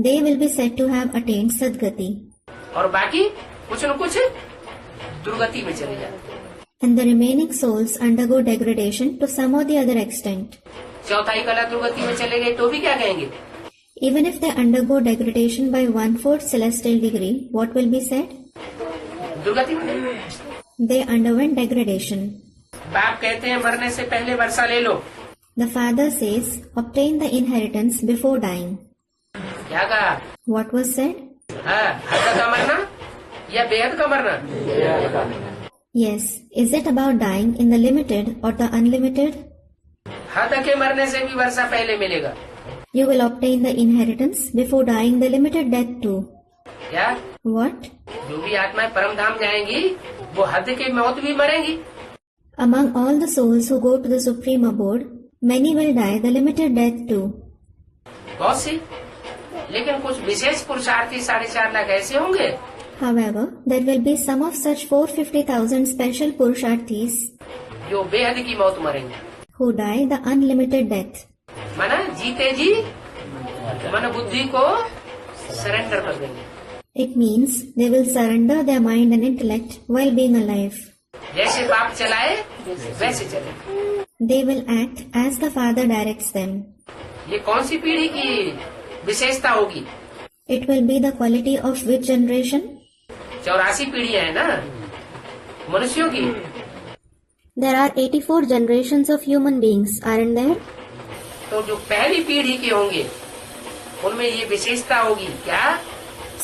They will be said to have attained Sadgati, और बाकी कुछ न कुछ दुर्गति में चले जाते हैं। and the remaining souls undergo degradation to some or the other extent. चौथाई कला दुर्गति में चले गए तो भी क्या कहेंगे? Even if they undergo degradation by 1/4 celestial degree, what will be said? दुर्गति में। They underwent degradation. बाप कहते हैं मरने से पहले वर्षा ले लो, The father says, obtain the inheritance before dying. क्या कहा? What was said? हाँ, हद का मरना या बेहद का मरना? Yes, is it about dying in the limited or the unlimited? हद के मरने से भी वर्षा पहले मिलेगा। You will obtain the inheritance before dying the limited death too. क्या? What? जो भी आत्माएं परम धाम जाएंगी वो हद के मौत भी मरेंगी। Among all the souls who go to the supreme abode, many will die the limited death too. बहुत सी, लेकिन कुछ विशेष पुरुषार्थी 4.5 लाख ऐसे होंगे However, there will be some of such 450,000 special Purusharthis जो बेहद की मौत मरेंगे। who die the unlimited death. माना जीते जी मन बुद्धि को सरेंडर कर देंगे। It means they will surrender their mind and intellect while being alive. जैसे बाप चलाए वैसे चले। They will act as the Father directs them. ये कौन सी पीढ़ी की विशेषता होगी? It will be the quality of which generation? 84 पीढ़ियां है ना मनुष्यों की। There are 84 generations of human beings, aren't there? तो जो पहली पीढ़ी के होंगे उनमें ये विशेषता होगी क्या?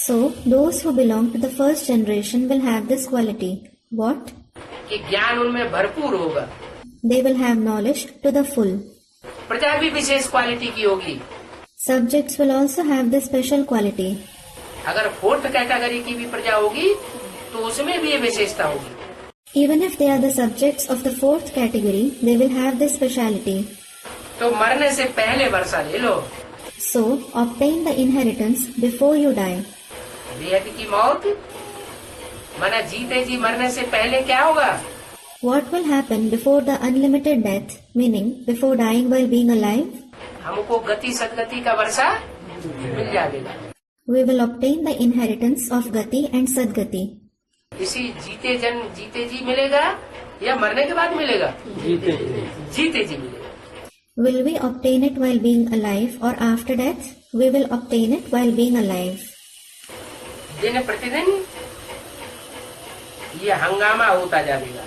So, those who belong to the first generation will have this quality. What? कि ज्ञान उनमें भरपूर होगा। They will have knowledge to the full. प्रजा भी विशेष क्वालिटी की होगी। Subjects will also have this special quality. अगर 4th कैटेगरी की भी प्रजा होगी तो उसमें भी ये विशेषता होगी। Even if they are the subjects of the 4th category, they will have this speciality. तो मरने से पहले वर्षा ले लो। So, obtain the inheritance before you die. बेहद की मौत माना जीते जी मरने से पहले क्या होगा? What will happen before the unlimited death, meaning before dying while being alive? हमको गति सदगति का वर्षा मिल जाएगा। We will obtain the inheritance of Gati and Sadgati. इसी जीते जी मिलेगा या मरने के बाद मिलेगा? जीते जी मिलेगा। Will we obtain it while being alive or after death? We will obtain it while being alive. दिन प्रतिदिन ये हंगामा होता जाएगा।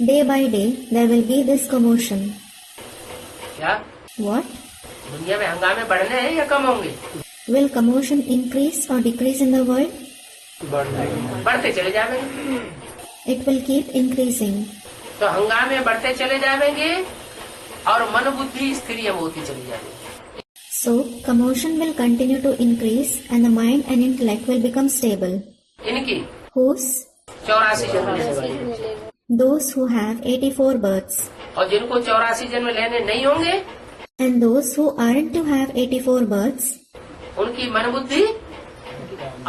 Day by day, there will be this commotion. क्या? What? दुनिया में हंगामे बढ़ने हैं या कम होंगे? Will commotion increase or decrease in the world? बढ़ते चले जाएंगे। It will keep increasing. तो हंगामे बढ़ते चले जाएंगे और मन बुद्धि स्थिर होती चली जाएगी। So, commotion will continue to increase and the mind and intellect will become stable. इनकी Whose? 84 जन्म लेने वाले। Those who have 84 births. और जिनको 84 जन्म लेने नहीं होंगे And those who aren't to have 84 births, उनकी मन बुद्धि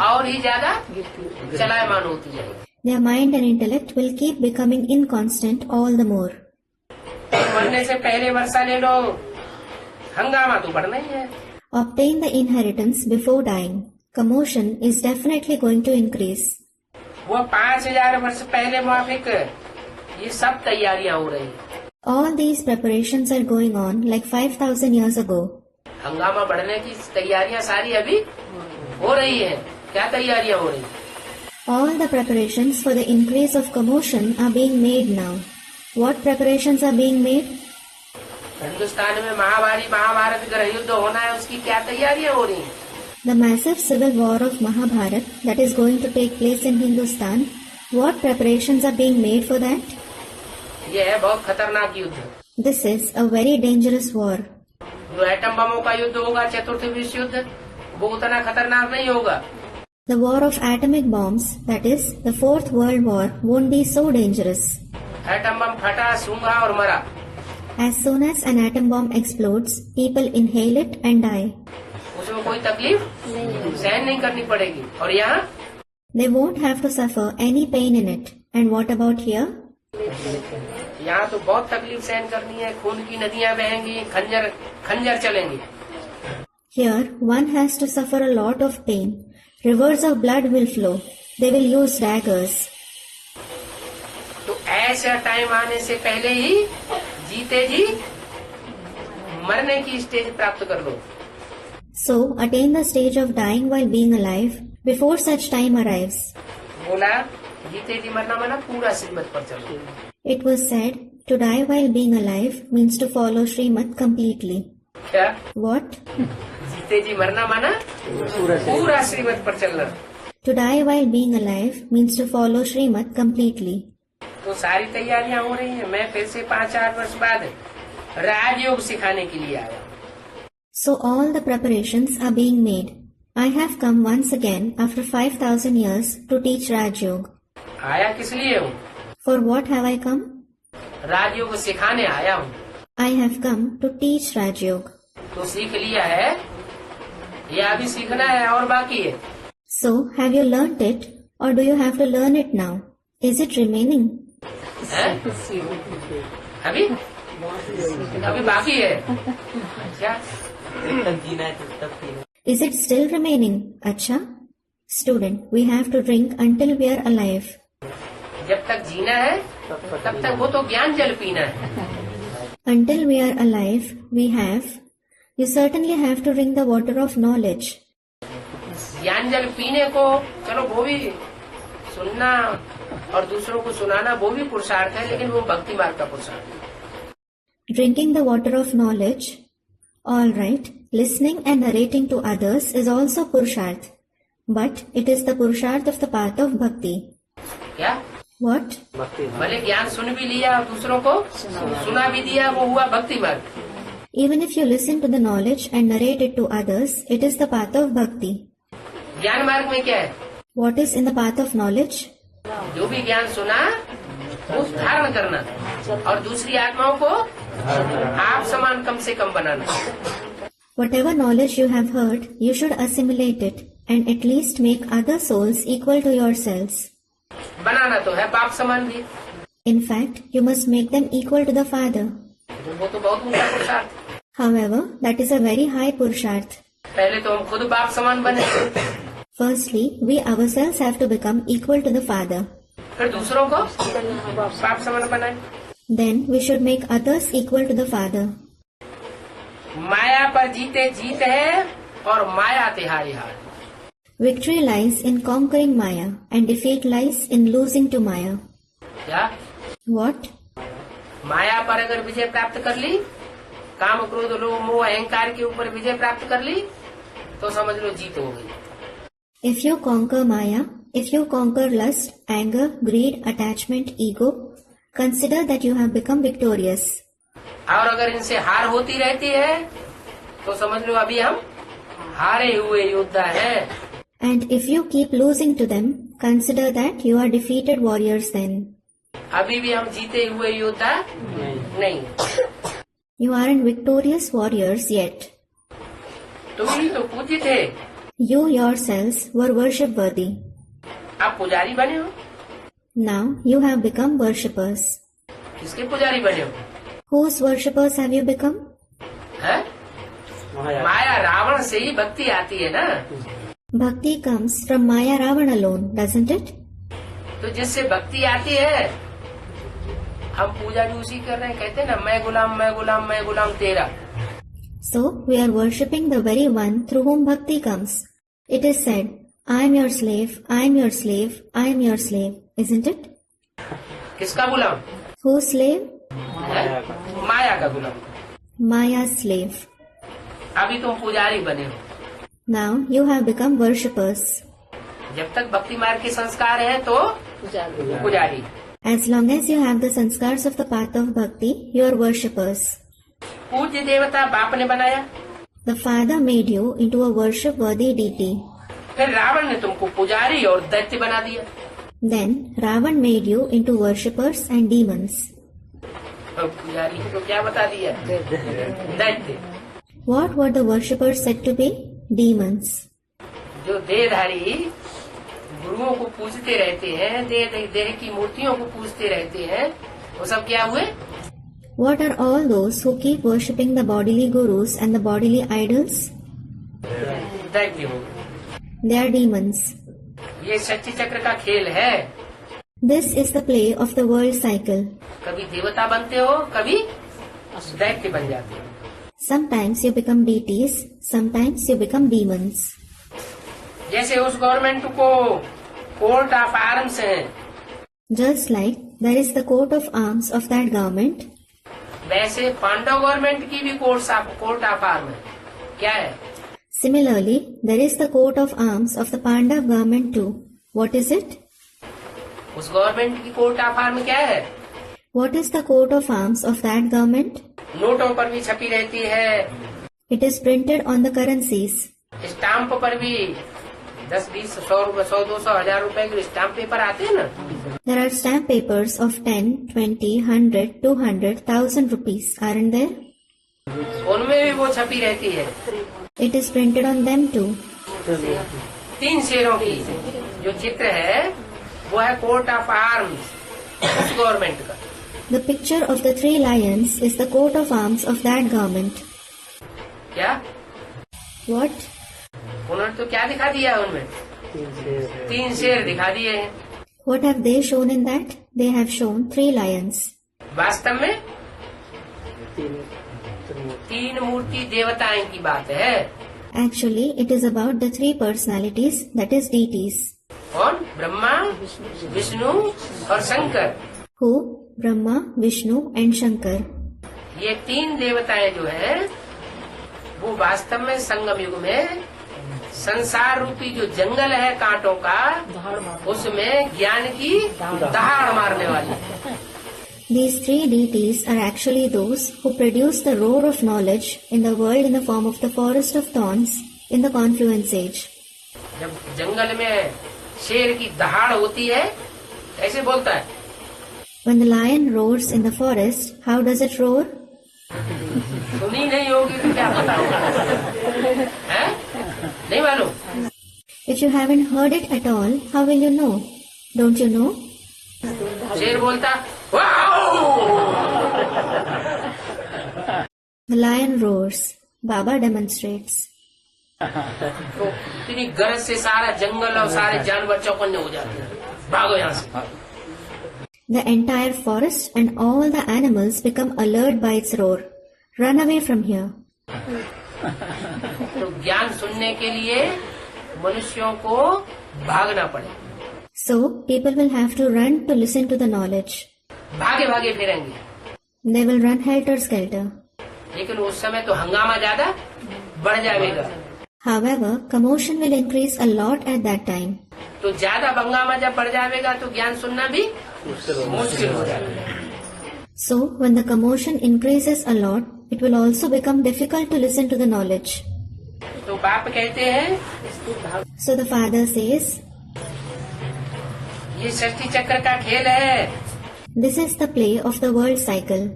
और ही ज्यादा चलायमान होती जाएगी। their mind and intellect will keep becoming inconstant all the more. तो मरने से पहले वर्षा ले लो, हंगामा तो बढ़ना ही है। Obtain the inheritance before dying. Commotion is definitely going to increase. वो 5000 वर्ष पहले मुआफिक ये सब तैयारियां हो रही। All these preparations are going on like 5,000 years ago. हंगामा बढ़ने की तैयारियां सारी अभी हो रही है। क्या तैयारियां हो रही? All the preparations for the increase of commotion are being made now. What preparations are being made? Hindustan में महाभारत ग्रह युद्ध होना है, उसकी क्या तैयारियां हो रही? The massive civil war of Mahabharat that is going to take place in Hindustan. What preparations are being made for that? ये है बहुत खतरनाक युद्ध। This is a very dangerous war. जो एटम बमों का युद्ध होगा, चतुर्थ विश्व युद्ध, वो उतना खतरनाक नहीं होगा। The war of atomic bombs, that is, the Fourth World War, won't be so dangerous. Atom bomb फटा, सूंघा और मरा। As soon as an atom bomb explodes, people inhale it and die. उसमें कोई तकलीफ सहन नहीं करनी पड़ेगी। और यहाँ They won't have to suffer any pain in it. And what about here? यहाँ तो बहुत तकलीफ सहन करनी है। खून की नदियाँ बहेंगी, खंजर चलेंगी। Here, one has to suffer a lot of pain. Rivers of blood will flow. They will use daggers. तो ऐसा टाइम आने से पहले ही जीते जी मरने की स्टेज प्राप्त कर लो। So, attain the stage of dying while being alive before such time arrives. बोला जीते जी मरना माना पूरा श्रीमत पर चलो। It was said, to die while being alive means to follow Srimad completely. क्या What? जीते जी मरना माना पूरा श्रीमत पर चलना। To die while being alive means to follow Srimad completely. तो सारी तैयारियां हो रही हैं। मैं फिर से 5-4 वर्ष बाद राजयोग सिखाने के लिए आया। So all the preparations are being made. I have come once again after 5,000 years to teach Raj Yoga. आया किस लिए हूँ? For what have I come? राजयोग सिखाने आया हूँ। I have come to teach Raj Yoga. तो सीख लिया है या अभी सीखना है और बाकी है? So have you learnt it or do you have to learn it now? Is it remaining? है? अभी बाकी है। अच्छा Is it still remaining? Acha? Student, we have to drink until we are alive. जब तक जीना है तब तक वो तो ज्ञान जल पीना है। Until we are alive, you certainly have to drink the water of knowledge. ज्ञान जल पीने को चलो वो भी सुनना और दूसरों को सुनाना वो भी पुरुषार्थ है, लेकिन वो भक्ति मार्ग का पुरुषार्थ है। Drinking the water of knowledge, all right. Listening and narrating to others is also Purusharth, but it is the Purusharth of the path of Bhakti. क्या? What? भले ज्ञान सुन भी लिया और दूसरों को सुना भी दिया, वो हुआ भक्ति मार्ग। Even if you listen to the knowledge and narrate it to others, it is the path of Bhakti. ज्ञान मार्ग में क्या है? What is in the path of knowledge? जो भी ज्ञान सुना वो धारण करना और दूसरी आत्माओं को आप समान कम से कम बनाना। Whatever knowledge you have heard, you should assimilate it and at least make other souls equal to yourselves. बनाना तो है बाप समान भी। In fact, you must make them equal to the Father. वो तो बहुत ऊंचा पुरुषार्थ। However, that is a very high Purusharth. पहले तो हम खुद बाप समान बने, Firstly, we ourselves have to become equal to the Father. फिर दूसरों को बाप समान बनाए। Then we should make others equal to the Father. माया पर जीते जीत है और माया तिहारी हार। Victory lies in conquering Maya and defeat lies in losing to Maya. क्या? What? माया पर अगर विजय प्राप्त कर ली, काम क्रोध लोभ मोह अहंकार के ऊपर विजय प्राप्त कर ली, तो समझ लो जीत हो गई। If you conquer Maya, if you conquer lust, anger, greed, attachment, ego, consider that you have become victorious. और अगर इनसे हार होती रहती है तो समझ लो अभी हम हारे हुए योद्धा हैं। And if you keep losing to them, consider that you are defeated warriors then. अभी भी हम जीते हुए योद्धा नहीं। You aren't victorious warriors yet. तुम ही तो पूज्य थे। You yourselves were worship worthy. आप पुजारी बने हो। Now you have become worshippers. किसके पुजारी बने हो? Whose worshippers have you become? है? माया रावण से ही भक्ति आती है ना। Bhakti comes from Maya Ravan alone, doesn't it? तो जिससे भक्ति आती है हम पूजा भी उसी कर रहे हैं। कहते हैं ना, मैं गुलाम मैं गुलाम मैं गुलाम तेरा। So we are worshipping the very one through whom bhakti comes. It is said, I am your slave, I am your slave, I am your slave, isn't it? किसका गुलाम? Whose slave? है? माया का गुलाम। Maya's slave. अभी तुम पुजारी बने हो। Now you have become worshippers. जब तक भक्ति मार्ग के संस्कार हैं तो पुजारी। As long as you have the sanskars of the path of bhakti, you are worshippers. पूज्य देवता बाप ने बनाया। The Father made you into a worship-worthy deity. फिर रावण ने तुमको पुजारी और दैत्य बना दिया। Then Ravan made you into worshippers and demons. और पुजारी को क्या बता दिया? दैत्य। What were the worshippers said to be? demons. जो देहधारी गुरुओं को पूजते रहते हैं, देह की मूर्तियों को पूजते रहते हैं, वो सब क्या हुए? What are all those who keep worshipping the bodily gurus and the bodily idols? दैत्य हो गए। They are demons. ये सृष्टि चक्र का खेल है। This is the play of the world cycle. कभी देवता बनते हो, कभी दैत्य बन जाते हो। Sometimes you become deities, sometimes you become demons. जैसे उस गवर्नमेंट को कोर्ट ऑफ आर्म्स है, Just like there is the coat of arms of that government, वैसे पांडव गवर्नमेंट की भी कोर्ट ऑफ आर्म है। क्या है? similarly, there is the coat of arms of the Pandav government too. What is it? उस government की court of arm क्या है? What is the coat of arms of that government? नोटों पर भी छपी रहती है, It is printed on the currencies. Stamp पर भी 10, 20, 100, 200, 1000 रुपए के स्टाम्प पेपर आते हैं ना। There are stamp papers of 10, 20, 100, 200, 1000 rupees, aren't there? उनमें भी वो छपी रहती है। It is printed on them too. 3 शेरों की जो चित्र है वो है कोर्ट ऑफ आर्म्स उस गवर्नमेंट का। The picture of the 3 lions is the coat of arms of that government. क्या? What? उन्होंने तो क्या दिखा दिया है उनमें? 3 शेर दिखा दिए हैं। What have they shown in that? They have shown 3 lions. वास्तव में 3 मूर्ति देवताएं की बात है। Actually, it is about the 3 personalities, that is deities. कौन? ब्रह्मा, विष्णु और Shankar. Who? Brahma, Vishnu and Shankar. ये 3 देवताएं जो है वो वास्तव में संगम युग में संसार रूपी जो जंगल है कांटों का, उसमें ज्ञान की दहाड़ मारने वाली। These 3 deities are actually those who produce the roar of knowledge in the world in the form of the forest of thorns in the confluence age. जब जंगल में शेर की दहाड़ होती है, ऐसे बोलता है। When the lion roars in the forest, how does it roar? सुनी नहीं होगी तो क्या पता होगा? हैं? नहीं मालूम? If you haven't heard it at all, how will you know? Don't you know? शेर बोलता wow! The lion roars. Baba demonstrates. तो इतनी गरज से सारा जंगल और सारे जानवर चौकन्ने हो जाते हैं, भागो यहाँ से। The entire forest and all the animals become alert by its roar. Run away from here. तो ज्ञान सुनने के लिए मनुष्यों को भागना पड़े। So, people will have to run to listen to the knowledge. भागे भागे फिरेंगे, They will run helter-skelter. लेकिन उस समय तो हंगामा ज्यादा बढ़ जाएगा। However, commotion will increase a lot at that time. तो ज्यादा हंगामा जब बढ़ जाएगा तो ज्ञान सुनना भी मुश्किल हो जाएगा। So, when the commotion increases a lot, it will also become difficult to listen to the knowledge. तो बाप कहते हैं, So the father says, ये सृष्टि चक्र का खेल है। this is the play of the world cycle.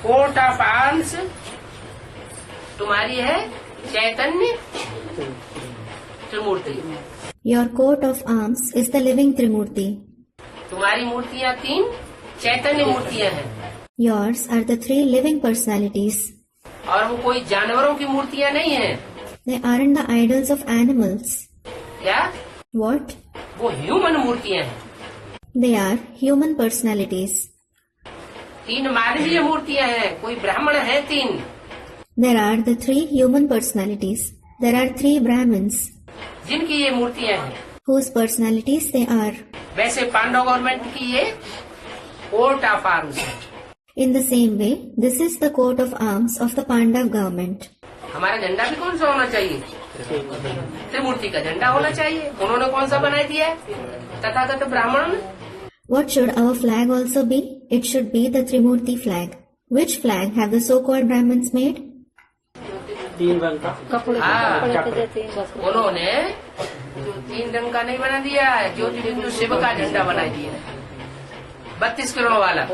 Court of arms तुम्हारी है चैतन्य त्रिमूर्ति। Your coat of arms is the living Trimurti. तुम्हारी मूर्तियाँ 3 चैतन्य मूर्तियाँ हैं, Yours are the 3 living personalities. और वो कोई जानवरों की मूर्तियाँ नहीं हैं। They aren't the idols of animals. क्या? What? वो ह्यूमन मूर्तियाँ हैं। They are human personalities. 3 मानवीय मूर्तियाँ हैं, कोई ब्राह्मण है 3। There are the 3 human personalities. There are 3 Brahmins, जिनकी ये मूर्तियाँ हैं। whose personalities they are. वैसे पांडव गवर्नमेंट की ये कोर्ट ऑफ आर्म्स है। In the same way, this is the coat of arms of the Pandav government. हमारा झंडा भी कौन सा होना चाहिए? त्रिमूर्ति का झंडा होना चाहिए। उन्होंने कौन सा बना दिया है? तथागत ब्राह्मण। What should our flag also be? It should be the Trimurti flag. Which flag have the so-called Brahmins made? 3 रंग का कपड़े उन्होंने जो 3 रंग का नहीं बना दिया है, ज्योतिर्बिंदु शिव का झंडा बना दिया है, 32 किरणों वाला।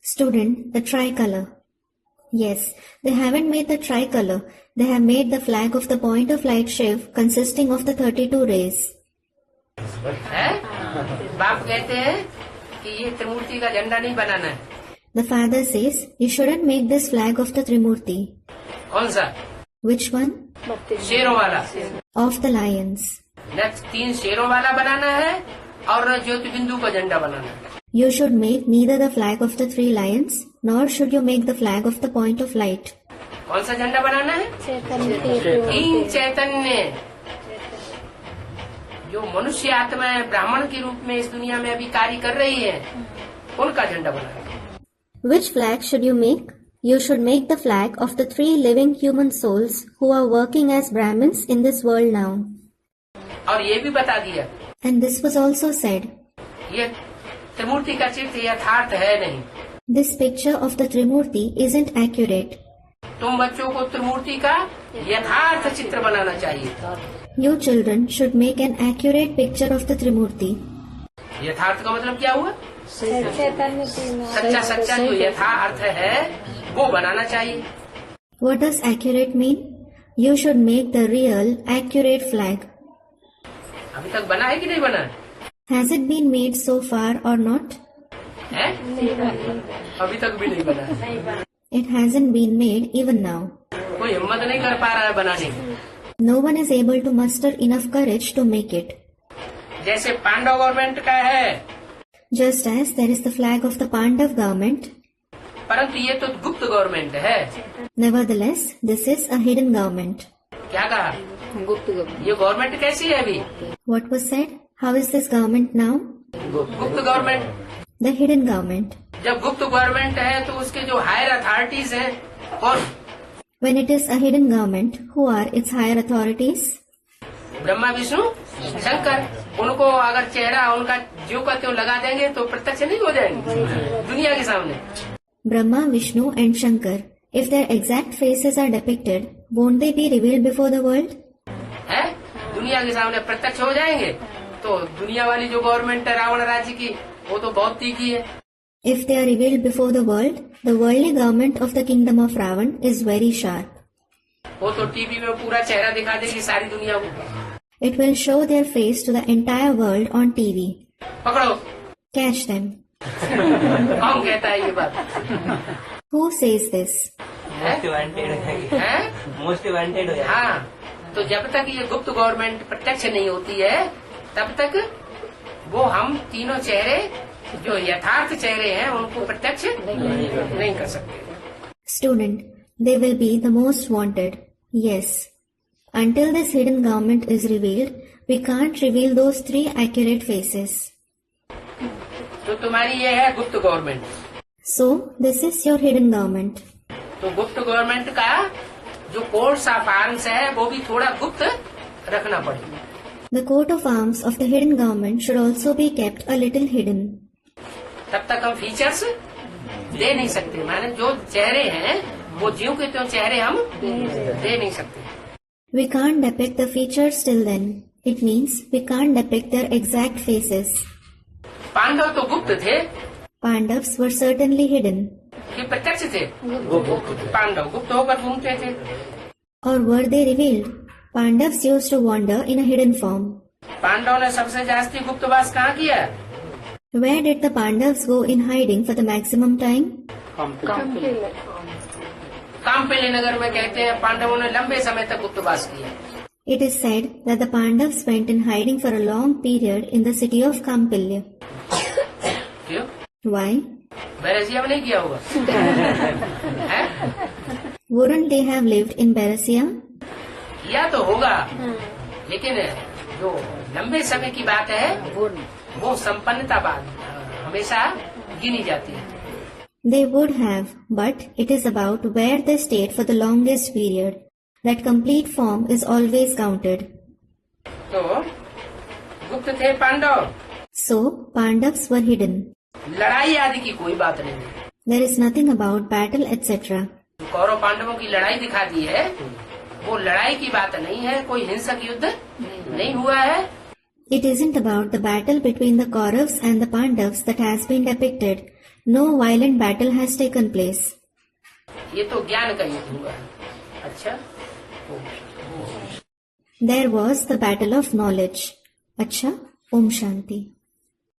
Student, the tricolor. Yes, they haven't made the tricolor. They have made the flag of the point of light Shiv consisting of the 32 rays. है? बाप कहते हैं कि ये त्रिमूर्ति का झंडा नहीं बनाना है। The father says, you shouldn't make this flag of the Trimurti. कौन सा? Which one? शेरों वाला। Of the lions. न 3 शेरों वाला बनाना है और न ज्योति बिंदु का झंडा बनाना है। You should make neither the flag of the 3 lions, nor should you make the flag of the point of light. कौन सा झंडा बनाना है? तीन चैतन्य, जो मनुष्य आत्माएं ब्राह्मण के रूप में इस दुनिया में अभी कार्य कर रही है, उनका झंडा बनाना है। Which flag should you make? You should make the flag of the 3 living human souls who are working as Brahmins in this world now. और ये भी बता दिया, And this was also said, ये त्रिमूर्ति का चित्र यथार्थ है नहीं। this picture of the Trimurti isn't accurate. तुम बच्चों को त्रिमूर्ति का यथार्थ चित्र बनाना चाहिए। You children should make an accurate picture of the Trimurti. यथार्थ का मतलब क्या हुआ? सच्चा जो यथार्थ है वो बनाना चाहिए। What does accurate mean? You should make the real, accurate flag. अभी तक बना है कि नहीं बना है? Has it been made so far or not? है? अभी तक भी नहीं बना है। It hasn't been made even now. कोई हिम्मत नहीं कर पा रहा है बनाने की। No one is able to muster enough courage to make it. जैसे पांडव गवर्नमेंट का है, Just as there is the flag of the Pandav government, परंतु ये तो गुप्त गवर्नमेंट है। nevertheless, this is a hidden government. क्या कहा? ये गवर्नमेंट कैसी है अभी? What was said? How is this government now? गुप्त गवर्नमेंट। The hidden government. जब गुप्त गवर्नमेंट है तो उसके जो हायर अथॉरिटीज हैं कौन? When it is a hidden government, who are its higher authorities? Brahma Vishnu Shankar. उनको अगर चेहरा उनका जो का त्यों लगा देंगे तो प्रत्यक्ष नहीं हो जाएंगे दुनिया के सामने। Brahma, Vishnu and Shankar. If their exact faces are depicted, won't they be revealed before the world? है? दुनिया के सामने प्रत्यक्ष हो जाएंगे तो दुनिया वाली जो गवर्नमेंट है रावण राज्य की, वो तो बहुत तीखी है। If they are revealed before the world, the worldly government of the kingdom of Ravan is very sharp. वो तो टीवी में पूरा चेहरा दिखा देगी सारी दुनिया को। It will show their face to the entire world on TV. पकड़ो। Catch them. कौन कहता है ये बात? Who says this? Most wanted है। मोस्ट वांटेड है। हाँ, तो जब तक ये गुप्त गवर्नमेंट प्रत्यक्ष नहीं होती है तब तक वो हम तीनों चेहरे जो यथार्थ चेहरे हैं उनको प्रत्यक्ष नहीं कर सकते। Student, they will be the most wanted. Yes. Until this hidden government is revealed, we can't reveal those 3 accurate faces. तो तुम्हारी ये है गुप्त government. So, this is your hidden government. तो गुप्त गवर्नमेंट का जो कोर्स ऑफ आर्म्स है वो भी थोड़ा गुप्त रखना पड़ेगा। The coat of arms of the hidden government should also be kept a little hidden. तब तक हम फीचर्स दे नहीं सकते, माने जो चेहरे हैं वो ज्यों के त्यों चेहरे हम दे नहीं सकते। We can't depict the features till then. It means we can't depict their exact faces. Pandav तो गुप्त थे। Pandavas were certainly hidden. कि प्रत्यक्ष थे? पांडव गुप्त होकर घूमते थे। Or were they revealed? Pandavas used to wander in a hidden form. Pandav ने सबसे जास्ती गुप्तवास कहाँ किया? Where did the Pandavas go in hiding for the maximum time? Kampilya नगर में कहते हैं पांडवों ने लंबे समय तक गुप्तवास किया। It is said that the Pandavas went in hiding for a long period in the city of Kampilya. क्यों? Why? बैरसिया में नहीं किया होगा। है? Wouldn't they have lived in Berasia? किया तो होगा, लेकिन जो लंबे समय की बात है वो संपन्नता बात हमेशा गिनी जाती है। They would have, but it is about where they stayed for the longest period. That complete form is always counted. तो गुप्त थे Pandav. So, Pandavas were hidden. लड़ाई आदि की कोई बात नहीं है। There is nothing about battle, etc. Kaurava पांडवों की लड़ाई दिखा दी है, वो लड़ाई की बात नहीं है, कोई हिंसक युद्ध नहीं हुआ है। It isn't about the battle between the Kauravas and the Pandavas that has been depicted. No violent battle has taken place. ये तो ज्ञान का युद्ध हुआ। अच्छा, There was the battle of knowledge. अच्छा, Om Shanti.